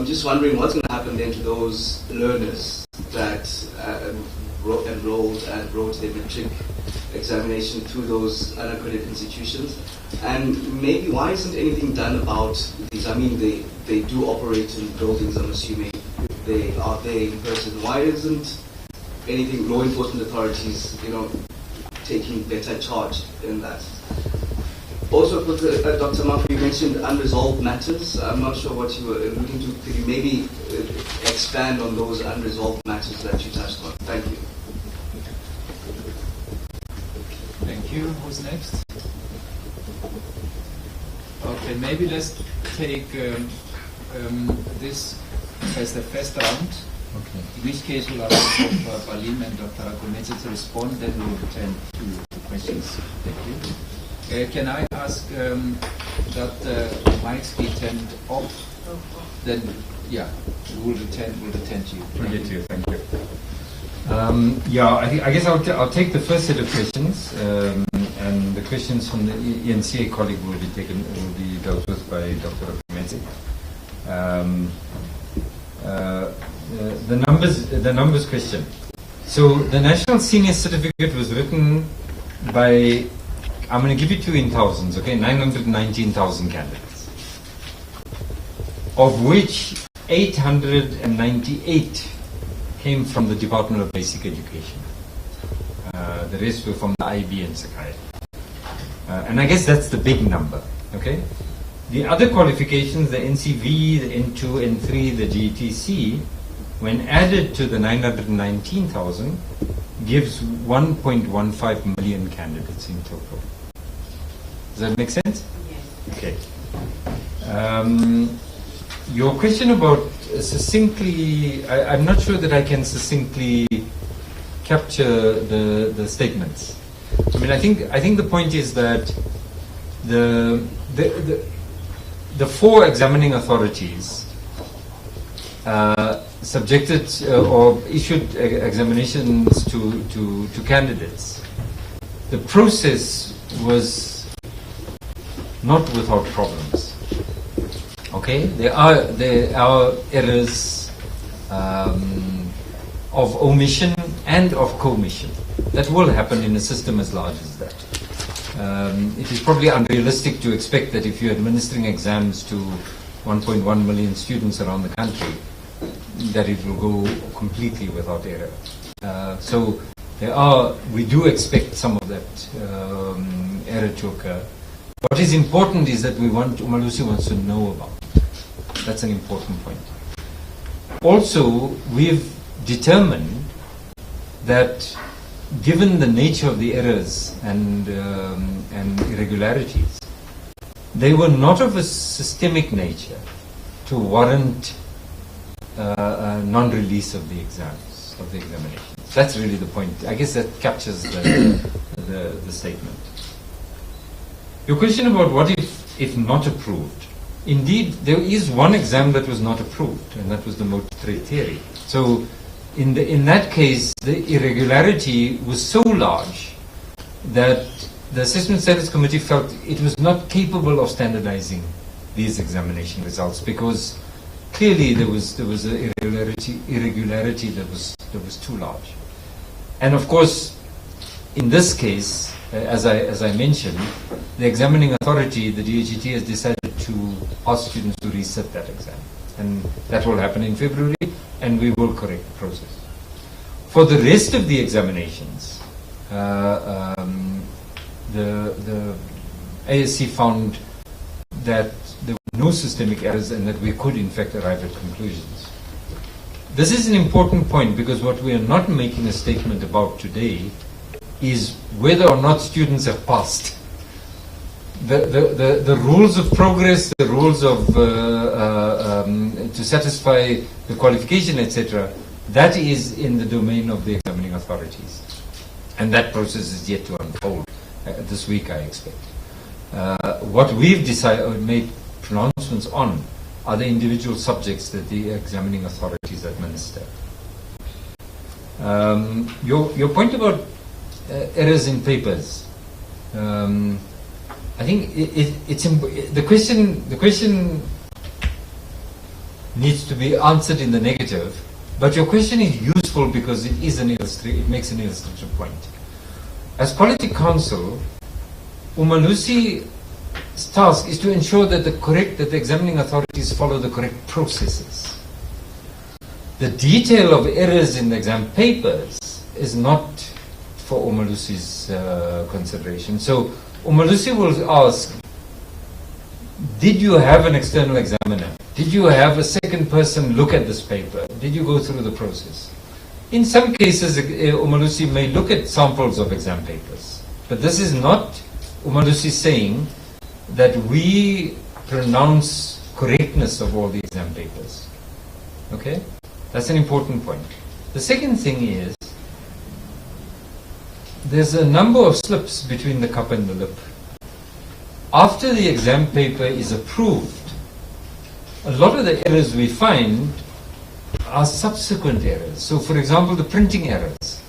Just wondering what's going to happen then to those learners that enrolled and wrote their matric examination through those unaccredited institutions, and maybe why isn't anything done about these? I mean, they do operate in buildings, I'm assuming, they are there in person? Why isn't anything law enforcement authorities, taking better charge in that? Also, Dr. Mafu, you mentioned unresolved matters. I'm not sure what you were alluding to. Could you maybe expand on those unresolved matters that you touched on? Thank you. Thank you. Who's next? Okay, maybe let's take this as the first round. Okay. In which case we'll ask Dr. Balim and Dr. Rakometse to respond, then we'll return to the questions. Thank you. Can I ask that mics be turned off? Then, yeah, we'll return to you. We'll get to you. Thank you. I guess I'll take the first set of questions, and the questions from the ENCA colleague will be dealt with by Dr. Rakometse. The numbers question. So the National Senior Certificate was written by, I'm going to give it to you in thousands, okay, 919,000 candidates, of which 898 came from the Department of Basic Education. The rest were from the IB and Sakai. And I guess that's the big number, okay? The other qualifications, the NCV, the N2, N3, the GTC, when added to the 919,000, gives 1.15 million candidates in total. Does that make sense? Yes. Okay. Your question about succinctly, I'm not sure that I can succinctly capture the statements. I mean, I think the point is that the four examining authorities subjected or issued examinations to candidates. The process was not without problems. Okay, there are errors of omission and of commission that will happen in a system as large as that. It is probably unrealistic to expect that if you're administering exams to 1.1 million students around the country, that it will go completely without error. So we do expect some of that error to occur. What is important is that Umalusi wants to know about it. That's an important point. Also, we've determined that given the nature of the errors and irregularities, they were not of a systemic nature to warrant non-release of the exams, of the examinations. That's really the point. I guess that captures the statement. Your question about what if not approved. Indeed, there is one exam that was not approved, and that was the matric theory. So in that case, the irregularity was so large that the Assessment Standards Committee felt it was not capable of standardizing these examination results because clearly there was an irregularity that was too large. And of course, in this case, as I mentioned, the examining authority, the DHET, has decided to ask students to reset that exam. And that will happen in February, and we will correct the process. For the rest of the examinations, the ASC found that there were no systemic errors and that we could in fact arrive at conclusions. This is an important point because what we are not making a statement about today is whether or not students have passed. The rules of progress, the rules of to satisfy the qualification, etc., that is in the domain of the examining authorities. And that process is yet to unfold this week, I expect. What we've decided or made pronouncements on are the individual subjects that the examining authorities administer. Your point about errors in papers, I think the question needs to be answered in the negative, but your question is useful because it makes an illustrative point. As Quality Counsel, Umalusi's task is to ensure that the examining authorities follow the correct processes. The detail of errors in the exam papers is not for Umalusi's consideration. So Umalusi will ask, did you have an external examiner? Did you have a second person look at this paper? Did you go through the process? In some cases, Umalusi may look at samples of exam papers. But this is not Umalusi saying that we pronounce correctness of all the exam papers. Okay? That's an important point. The second thing is, there's a number of slips between the cup and the lip. After the exam paper is approved, a lot of the errors we find are subsequent errors. So, for example, the printing errors.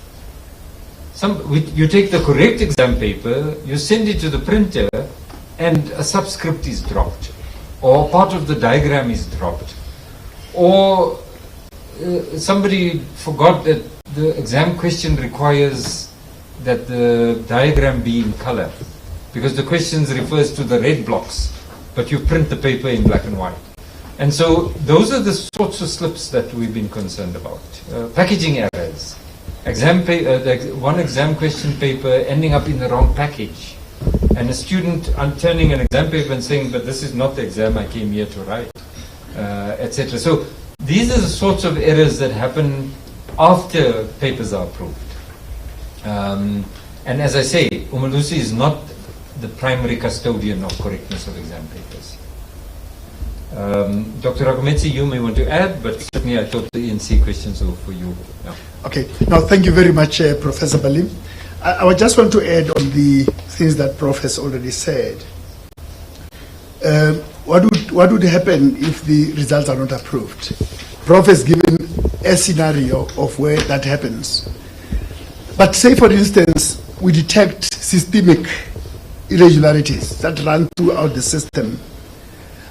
You take the correct exam paper, you send it to the printer, and a subscript is dropped, or part of the diagram is dropped, or somebody forgot that the exam question requires that the diagram be in color, because the questions refers to the red blocks, but you print the paper in black and white. And so those are the sorts of slips that we've been concerned about. Packaging errors. One exam question paper ending up in the wrong package, and a student turning an exam paper and saying, but this is not the exam I came here to write, etc. So these are the sorts of errors that happen after papers are approved. And as I say, Umalusi is not the primary custodian of correctness of exam papers. Dr. Rakometsi, you may want to add, but certainly I thought the ENC questions were for you. Yeah. Okay. Now, thank you very much, Professor Balim. I would just want to add on the things that Prof has already said. What would happen if the results are not approved? Prof has given a scenario of where that happens. But say, for instance, we detect systemic irregularities that run throughout the system.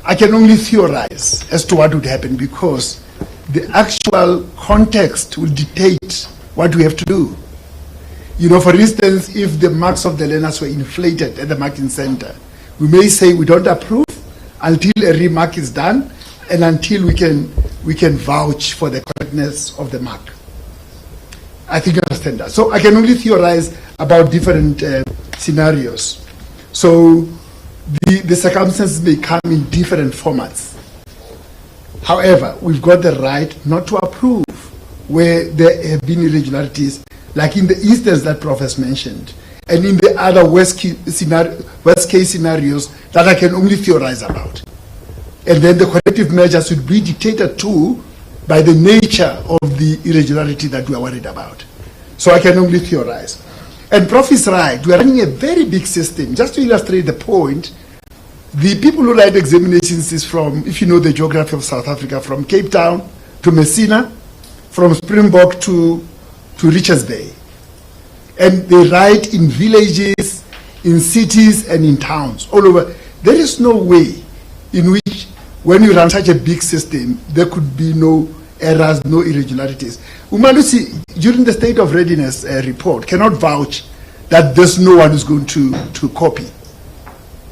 I can only theorize as to what would happen, because the actual context will dictate what we have to do. You know, for instance, if the marks of the learners were inflated at the marking center, we may say we don't approve until a remark is done and until we can vouch for the correctness of the mark. I think you understand that. So I can only theorize about different scenarios. So the circumstances may come in different formats. However, we've got the right not to approve where there have been irregularities, like in the instance that Prof has mentioned, and in the other worst case scenarios that I can only theorize about. And then the corrective measures should be dictated to by the nature of the irregularity that we are worried about. So I can only theorize. And Prof is right, we are running a very big system. Just to illustrate the point, the people who write examinations is from, if you know the geography of South Africa, from Cape Town to Messina, from Springbok to Richards Bay. And they write in villages, in cities, and in towns, all over. There is no way in which, when you run such a big system, there could be no errors, no irregularities. Umalusi, during the state of readiness report, cannot vouch that there's no one who's going to copy.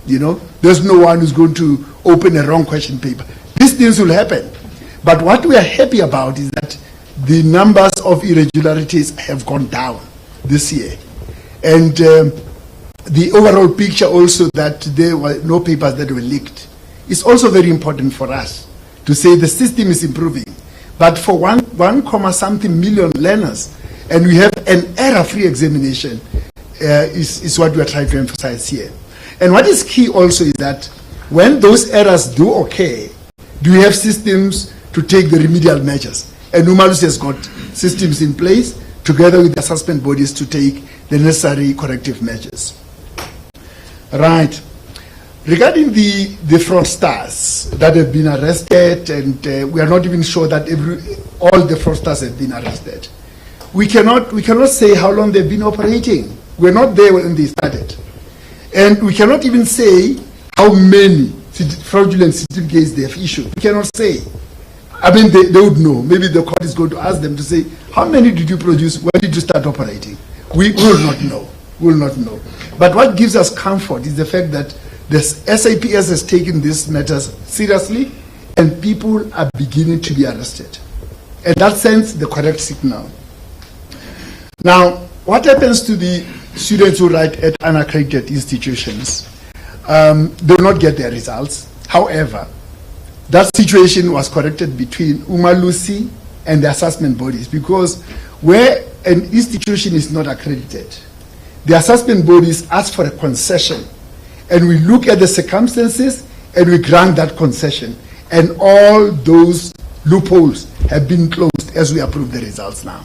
You know, there's no one who's going to open a wrong question paper. These things will happen. But what we are happy about is that the numbers of irregularities have gone down this year. And the overall picture also that there were no papers that were leaked is also very important for us to say the system is improving. But for 1.something million learners, and we have an error-free examination, is what we are trying to emphasize here. And what is key also is that when those errors do occur, do we have systems to take the remedial measures? And Umalusi has got systems in place together with the assessment bodies to take the necessary corrective measures. Right. Regarding the fraudsters that have been arrested, and we are not even sure that all the fraudsters have been arrested. We cannot say how long they've been operating. We're not there when they started. And we cannot even say how many fraudulent certificates they have issued. We cannot say. I mean, they would know. Maybe the court is going to ask them to say, how many did you produce? When did you start operating? We will not know. We will not know. But what gives us comfort is the fact that the SAPS has taken these matters seriously, and people are beginning to be arrested. and that sends the correct signal. Now, what happens to the students who write at unaccredited institutions? They will not get their results. However, that situation was corrected between Umalusi and the assessment bodies, because where an institution is not accredited, the assessment bodies ask for a concession, and we look at the circumstances and we grant that concession, and all those loopholes have been closed as we approve the results now.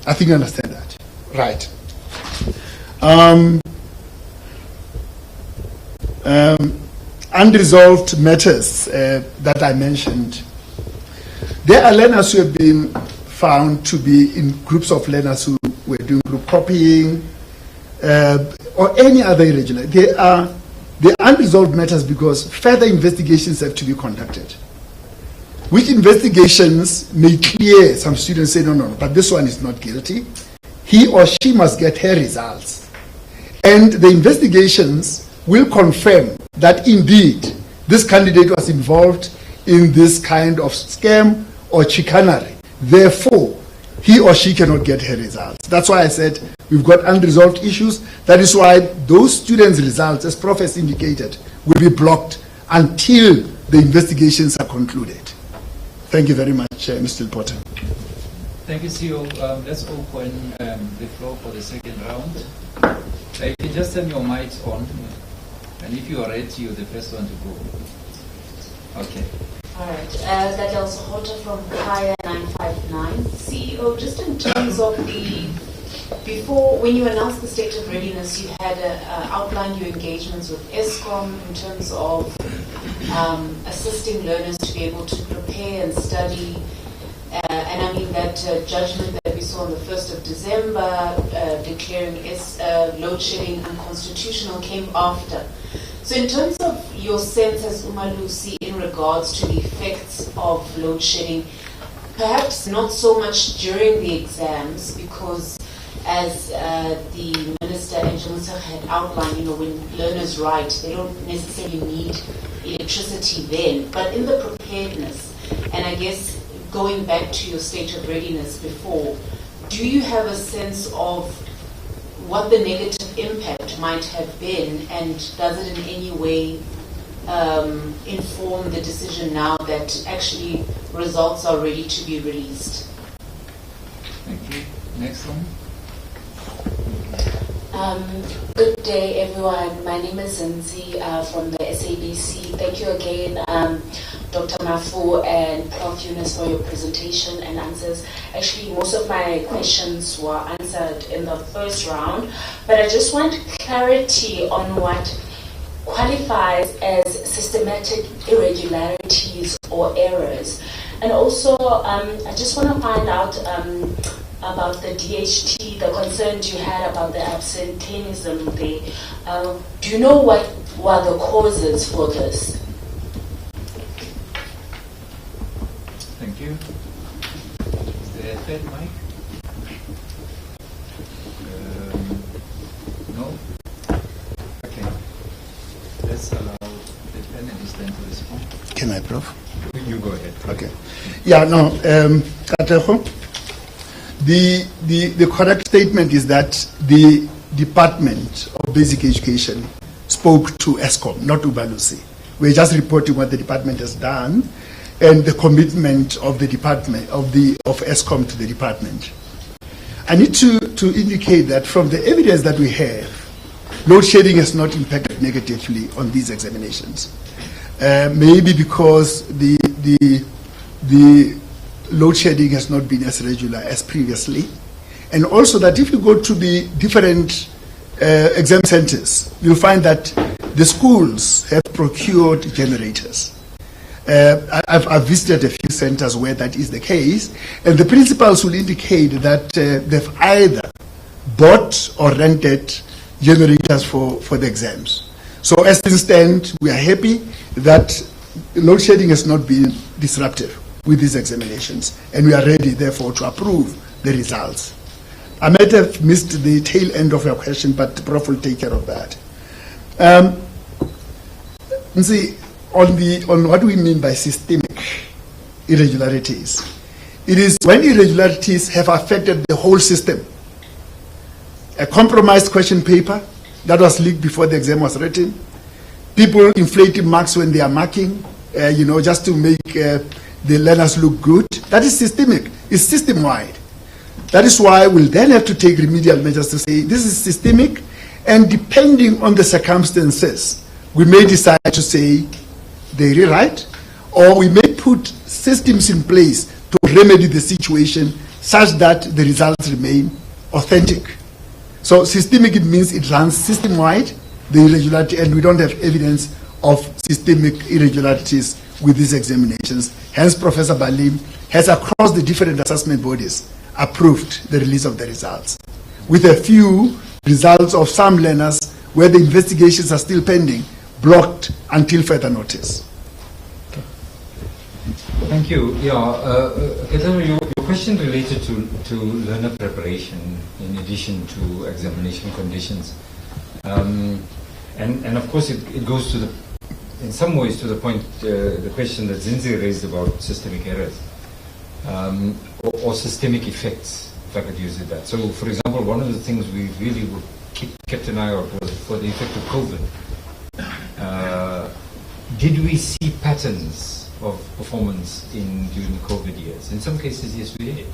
I think you understand that. Right. Unresolved matters that I mentioned. There are learners who have been found to be in groups of learners who were doing group copying or any other irregularity. They are unresolved matters because further investigations have to be conducted. Which investigations may clear some students say, no, but this one is not guilty. He or she must get her results. And the investigations will confirm that indeed this candidate was involved in this kind of scam or chicanery. Therefore, he or she cannot get her results. That's why I said we've got unresolved issues. That is why those students' results, as Prof has indicated, will be blocked until the investigations are concluded. Thank you very much, Mr. Potter. Thank you, CEO. Let's open the floor for the second round. You can just turn your mics on, and if you are ready, you're the first one to go. Okay. All right. Dadel Sohota from Kaya 959. CEO, just in terms of before, when you announced the state of readiness, you had outlined your engagements with ESCOM in terms of assisting learners to be able to prepare and study. And I mean that judgment that we saw on the 1st of December declaring load shedding unconstitutional came after. So in terms of your sense as Umalusi in regards to the effects of load shedding, perhaps not so much during the exams, because as the Minister Angel had outlined, when learners write, they don't necessarily need electricity then, but in the preparedness, and I guess going back to your state of readiness before, do you have a sense of what the negative impact might have been, and does it in any way inform the decision now that actually results are ready to be released? Thank you. Next one. Good day, everyone. My name is Zinzi from the SABC. Thank you again, Dr. Mafu and Prof. Yunus, for your presentation and answers. Actually, most of my questions were answered in the first round, but I just want clarity on what qualifies as systematic irregularities or errors. And also, I just want to find out about the DHT, the concerns you had about the absenteeism there. Do you know what were the causes for this? Thank you. Is there a third mic? No? Okay. Let's allow the panelists then to respond. Can I, Prof? You go ahead. Okay. Yeah, no, Kateho, the correct statement is that the Department of Basic Education spoke to ESCOM, not Umalusi. We're just reporting what the department has done and the commitment of the department, of ESCOM to the department. I need to indicate that from the evidence that we have, load shedding has not impacted negatively on these examinations. Maybe because the load shedding has not been as regular as previously, and also that if you go to the different exam centers, you'll find that the schools have procured generators. I've visited a few centers where that is the case, and the principals will indicate that they've either bought or rented generators for the exams. So as things stand, we are happy that load shedding has not been disruptive with these examinations, and we are ready, therefore, to approve the results. I might have missed the tail end of your question, but the Prof will take care of that. See, on what we mean by systemic irregularities, It is when irregularities have affected the whole system. A compromised question paper that was leaked before the exam was written, people inflating marks when they are marking, just to make the learners look good. That is systemic. It's system-wide. That is why we'll then have to take remedial measures to say this is systemic, and depending on the circumstances, we may decide to say they rewrite, or we may put systems in place to remedy the situation such that the results remain authentic. So systemic, it means it runs system-wide, the irregularity, and we don't have evidence of systemic irregularities with these examinations. Hence, Professor Balim has, across the different assessment bodies, approved the release of the results, with a few results of some learners where the investigations are still pending, blocked until further notice. Thank you. Ketelo, your question related to learner preparation in addition to examination conditions. And of course it goes to in some ways to the point, the question that Zinzi raised about systemic errors or systemic effects, if I could use it that. So for example, one of the things we really kept an eye on was for the effect of COVID. Did we see patterns of performance during the COVID years? In some cases, yes, we did.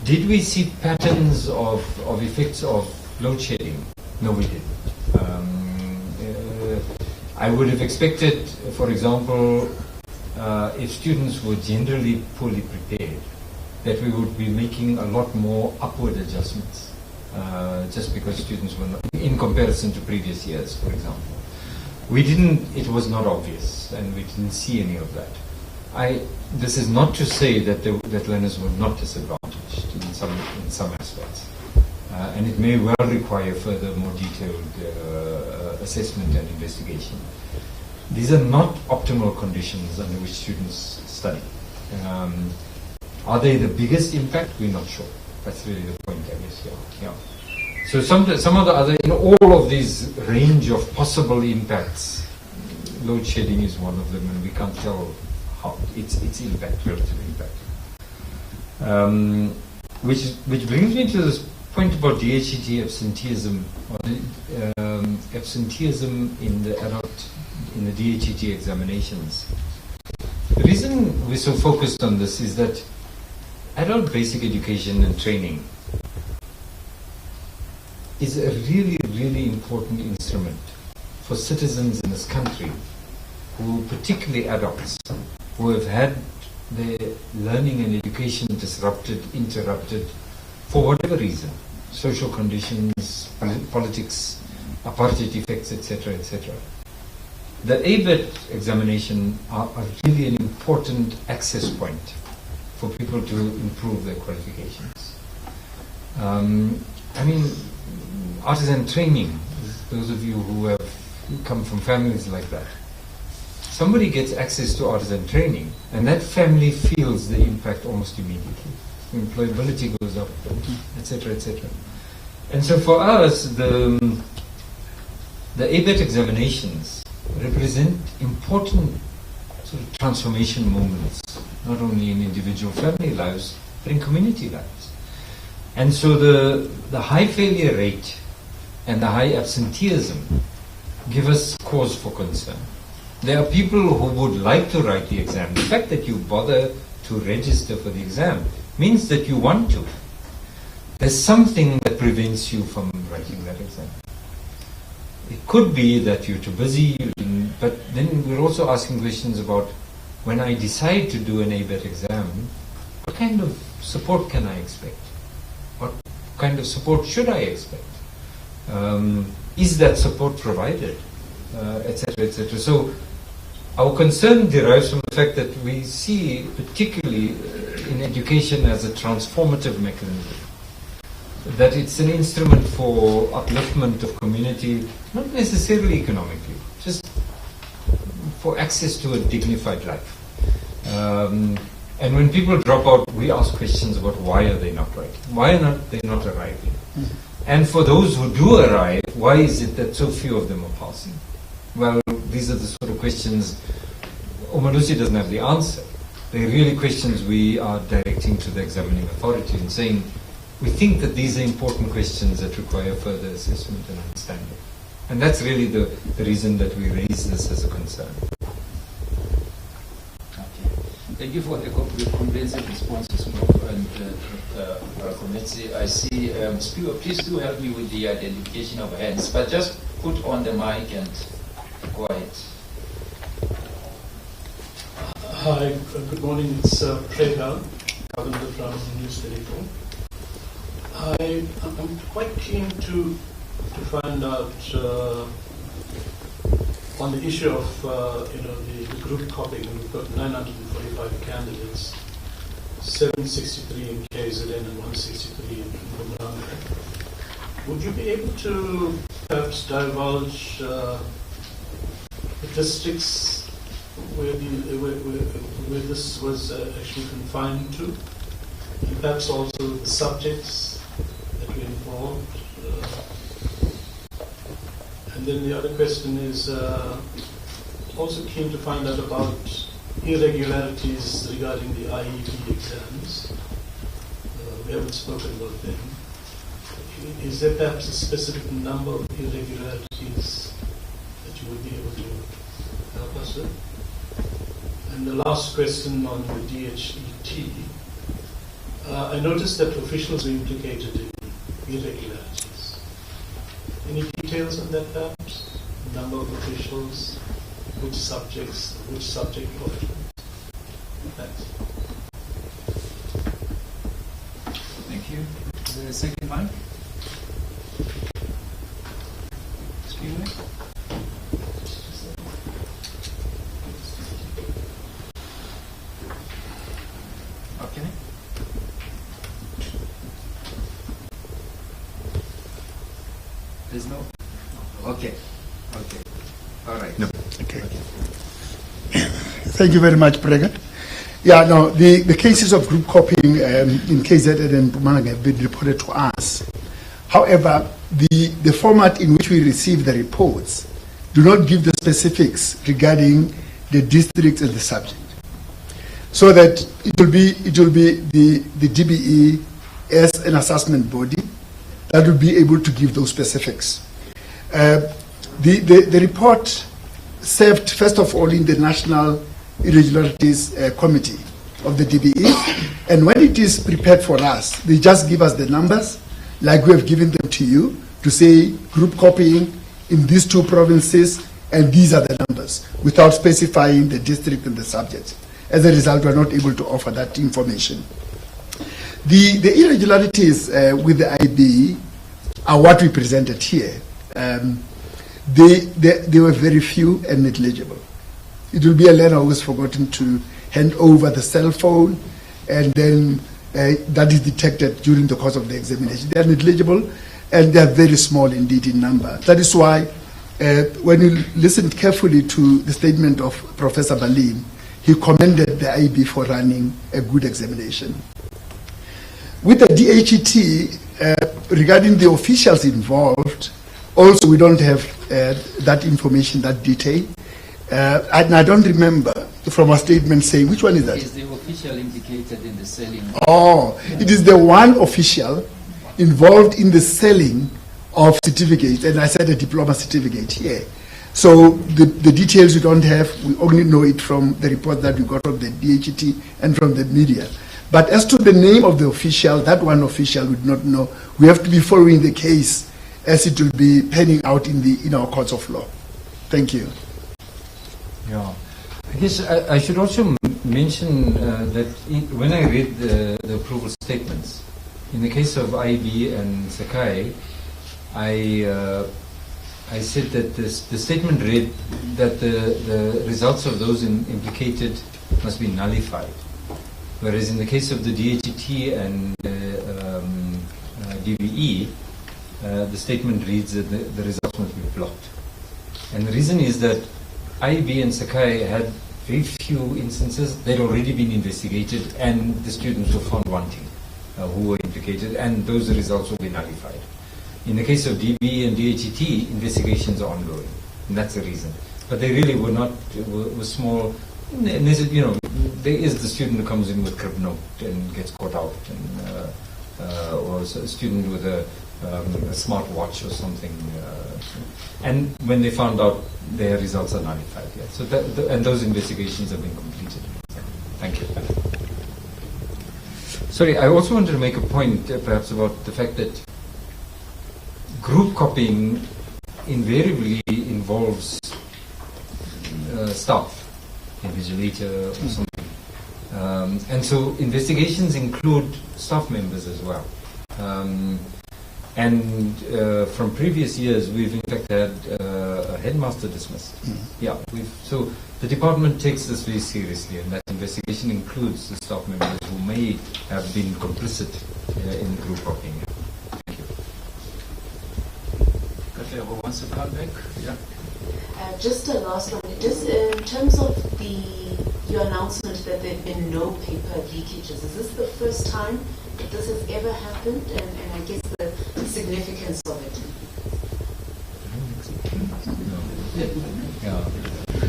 Did we see patterns of effects of load shedding? No, we didn't. I would have expected, for example, if students were generally poorly prepared, that we would be making a lot more upward adjustments, just because students were not, in comparison to previous years, for example. We didn't, it was not obvious, and we didn't see any of that. This is not to say that that learners were not disadvantaged in some aspects. And it may well require further, more detailed assessment and investigation. These are not optimal conditions under which students study. Are they the biggest impact? We're not sure. That's really the point, I guess. Yeah. So some of the other, in all of these range of possible impacts, load shedding is one of them, and we can't tell how its impact, relative impact. Which brings me to this point about DHET absenteeism, or the absenteeism in the DHET examinations. The reason we're so focused on this is that adult basic education and training is a really, really important instrument for citizens in this country, who, particularly adults, who have had their learning and education disrupted, interrupted, for whatever reason, social conditions, politics, apartheid effects, etc., etc. The ABET examination are really an important access point for people to improve their qualifications. Artisan training, those of you who have come from families like that, somebody gets access to artisan training, and that family feels the impact almost immediately. Employability goes up, etc., etc. And so for us, the ABET examinations represent important sort of transformation moments, not only in individual family lives, but in community lives. And so the high failure rate and the high absenteeism give us cause for concern. There are people who would like to write the exam. The fact that you bother to register for the exam means that you want to. There's something that prevents you from writing that exam. It could be that you're too busy, but then we're also asking questions about, when I decide to do an ABET exam, what kind of support can I expect? What kind of support should I expect? Is that support provided? Etc., etc. So our concern derives from the fact that we see, particularly in education, as a transformative mechanism. That it's an instrument for upliftment of community, not necessarily economically, just for access to a dignified life. And when people drop out, we ask questions about why are they not writing? Why are they not arriving? And for those who do arrive, why is it that so few of them are passing? Well, these are the sort of questions Umalusi doesn't have the answer. they're really questions we are directing to the examining authority and saying, we think that these are important questions that require further assessment and understanding. And that's really the reason that we raise this as a concern. Okay. Thank you for the comprehensive responses, Prof. and Rakometsi. I see, please do help me with the identification of hands, but just put on the mic and go ahead. Hi, good morning. It's Prega, Governor from News 24. I'm quite keen to find out on the issue of the group copying. We've got 945 candidates, 763 in KZN and 163 in Umalusi. Would you be able to perhaps divulge the districts where this was actually confined to, and perhaps also the subjects that were involved? And then the other question is also keen to find out about irregularities regarding the IEB exams. We haven't spoken about them. Is there perhaps a specific number of irregularities that you would be able to help us with? And the last question on the DHET. I noticed that officials were implicated in irregularities. Any details on that perhaps? Number of officials, which subjects, which subject portions? Thanks. Thank you. Is there a second mic? Excuse me? Okay. There's no? Okay. Okay. All right. No. Okay. Thank you very much, Pregat. Yeah, no, the cases of group copying in KZN and Mpumalanga have been reported to us. However, the format in which we receive the reports do not give the specifics regarding the districts and the subject. So that it will be the DBE as an assessment body that will be able to give those specifics. The report served first of all in the National Irregularities Committee of the DBE, and when it is prepared for us, they just give us the numbers, like we have given them to you, to say group copying in these two provinces, and these are the numbers, without specifying the district and the subject. As a result, we are not able to offer that information. The irregularities with the IB are what we presented here. They were very few and negligible. It will be a learner who has forgotten to hand over the cell phone, and then that is detected during the course of the examination. They are negligible, and they are very small indeed in number. That is why when you listened carefully to the statement of Professor Balim, he commended the IB for running a good examination. With the DHET, regarding the officials involved, also we don't have that information, that detail. And I don't remember from a statement saying, which one is that? Is the official implicated in the selling? Oh, it is the one official involved in the selling of certificates, and I said a diploma certificate here. So the details we don't have, we only know it from the report that we got from the DHET and from the media. But as to the name of the official, that one official we do not know. We have to be following the case as it will be panning out in our courts of law. Thank you. Yeah. I guess I should also mention that when I read the approval statements, in the case of IB and Sakai, I said that the statement read that the results of those implicated must be nullified. Whereas in the case of the DHET and DBE, the statement reads that the results must be blocked. And the reason is that IB and Sakai had very few instances. They'd already been investigated, and the students were found wanting who were implicated, and those results will be nullified. In the case of DBE and DHET, investigations are ongoing, and that's the reason. But they really were not, were small You know, there is the student who comes in with crib note and gets caught out, and or a student with a smart watch or something, and when they found out, their results are nullified. Yeah. So and those investigations have been completed. Thank you. Sorry, I also wanted to make a point, perhaps, about the fact that group copying invariably involves staff, invigilator or something. And so investigations include staff members as well. And from previous years, we've in fact had a headmaster dismissed. Yeah, so the department takes this very seriously, and that investigation includes the staff members who may have been complicit in group copying. Thank you. Who wants to come back? Yeah. Just a last one. Just in terms of your announcement that there have been no paper leakages, is this the first time that this has ever happened? And I guess the significance of it.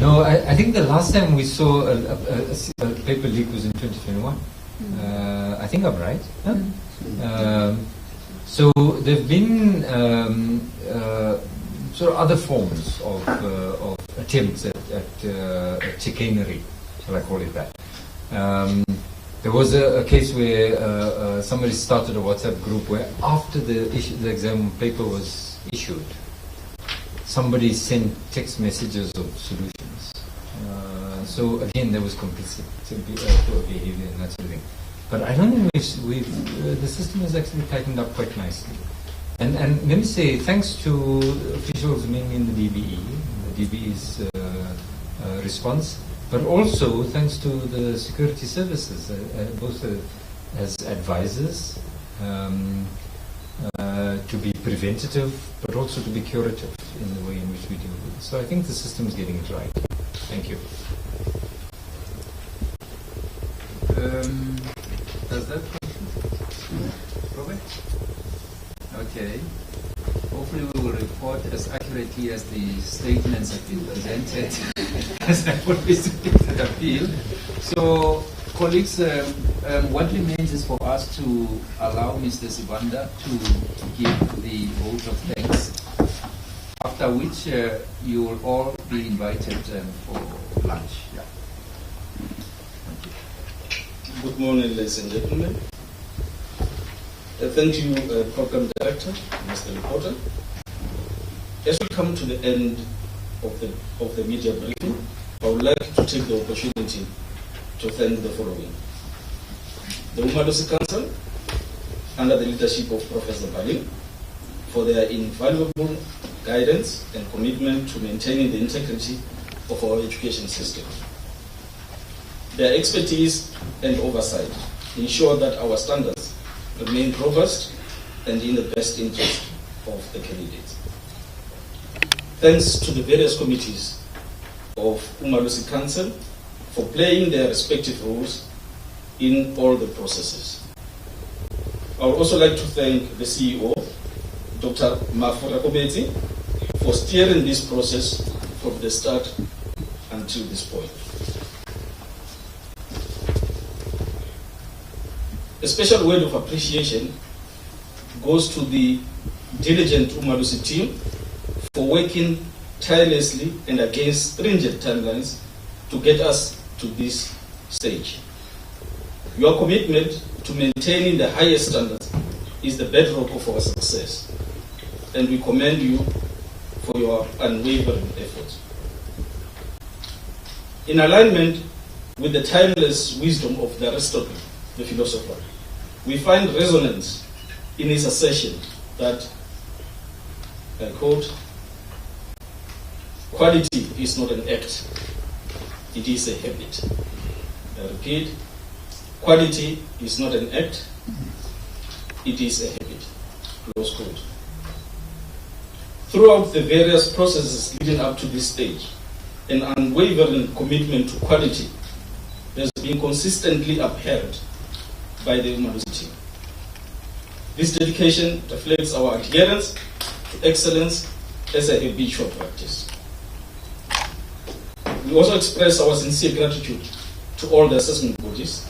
No, I think the last time we saw a paper leak was in 2021. I think I'm right. Huh? So there have been sort of other forms of attempts at chicanery, shall I call it that. There was a case where somebody started a WhatsApp group where after the exam paper was issued, somebody sent text messages of solutions. So again, there was complicit behavior and that sort of thing. But I don't think the system has actually tightened up quite nicely. And let me say, thanks to officials mainly in the DBE, the DBE's response, but also thanks to the security services, both as advisors, to be preventative, but also to be curative in the way in which we deal with it. So I think the system is getting it right. Thank you. Does that conclude? Robert? Okay. Hopefully we will report as accurately as the statements have been presented as I always appeal. So, colleagues, what remains is for us to allow Mr. Sibanda to give the vote of thanks, after which you will all be invited for lunch. Yeah. Good morning, ladies and gentlemen. Thank you, Program Director, Mr. Reporter. As we come to the end of the media briefing, I would like to take the opportunity to thank the following. The Umalusi Council, under the leadership of Professor Balim, for their invaluable guidance and commitment to maintaining the integrity of our education system. Their expertise and oversight ensure that our standards remain robust and in the best interest of the candidates. Thanks to the various committees of Umalusi Council for playing their respective roles in all the processes. I would also like to thank the CEO, Dr. Mafura Kobeti, for steering this process from the start until this point. A special word of appreciation goes to the diligent Umalusi team for working tirelessly and against stringent timelines to get us to this stage. Your commitment to maintaining the highest standards is the bedrock of our success, and we commend you for your unwavering efforts. In alignment with the timeless wisdom of Aristotle, the philosopher, we find resonance in his assertion that, I quote, quality is not an act, it is a habit. I repeat, quality is not an act, it is a habit. Close quote. Throughout the various processes leading up to this stage, an unwavering commitment to quality has been consistently upheld by the Umalusi team. This dedication reflects our adherence to excellence as a habitual practice. We also express our sincere gratitude to all the assessment bodies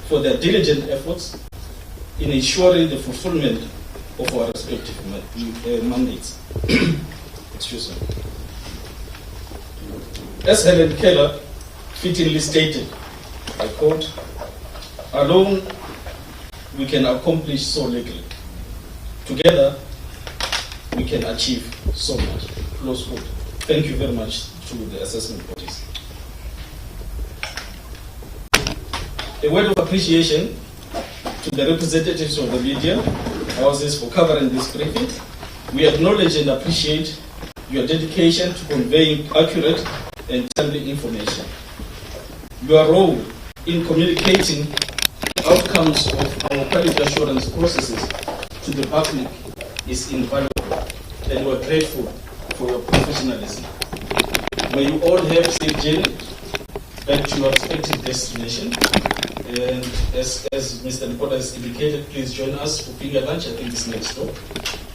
for their diligent efforts in ensuring the fulfillment of our respective mandates. Excuse me. As Helen Keller fittingly stated, I quote, "Alone we can accomplish so little. Together we can achieve so much." Close quote. Thank you very much to the assessment bodies. A word of appreciation to the representatives of the media houses for covering this briefing. We acknowledge and appreciate your dedication to conveying accurate and timely information. Your role in communicating outcomes of our quality assurance processes to the public is invaluable, and we're grateful for your professionalism. May you all have safe journey back to your respective destination. And as Mr. Reporter has indicated, please join us for finger lunch. I think it's next door.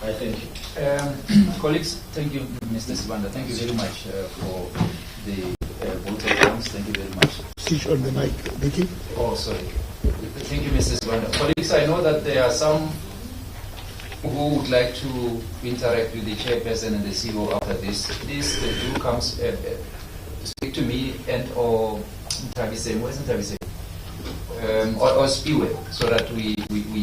I thank you. Colleagues, thank you, Mr. Sibanda. Thank you very much for the vote of thanks. Thank you very much. Switch on the mic, Vicky. Oh, sorry. Thank you, Mr. Sibanda. Colleagues, I know that there are some who would like to interact with the chairperson and the CEO after this. Please do come speak to me and or Tabise, or Spiwe, so that we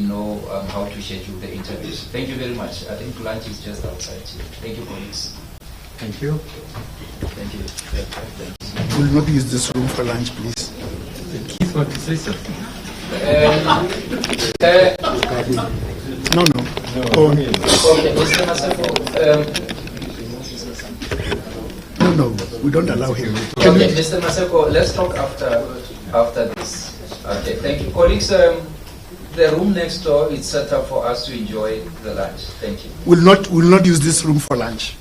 know how to schedule the interviews. Thank you very much. I think lunch is just outside here. Thank you, colleagues. Thank you. Thank you. Thanks. Will not use this room for lunch, please. Keith want to say something? No. Oh, Okay, Mr. Maseko, no, we don't allow him. okay, Mr. Maseko, let's talk after this. Okay, thank you. Colleagues, the room next door is set up for us to enjoy the lunch. Thank you. Will not use this room for lunch.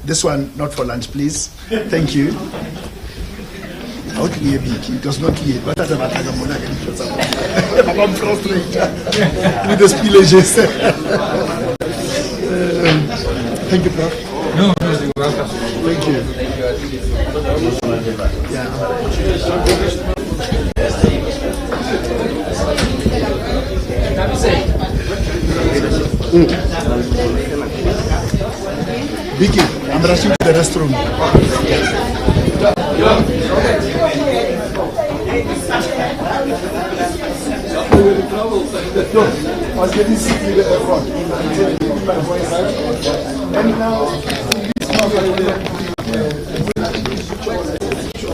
This one, not for lunch, please. Thank you. It was not clear. I'm frustrated with the spillages. Thank you, Prof. No, you're welcome. Thank you. Thank you. Yeah. Vicky, I'm rushing to the restroom. No, I was getting sick with the airport. And now,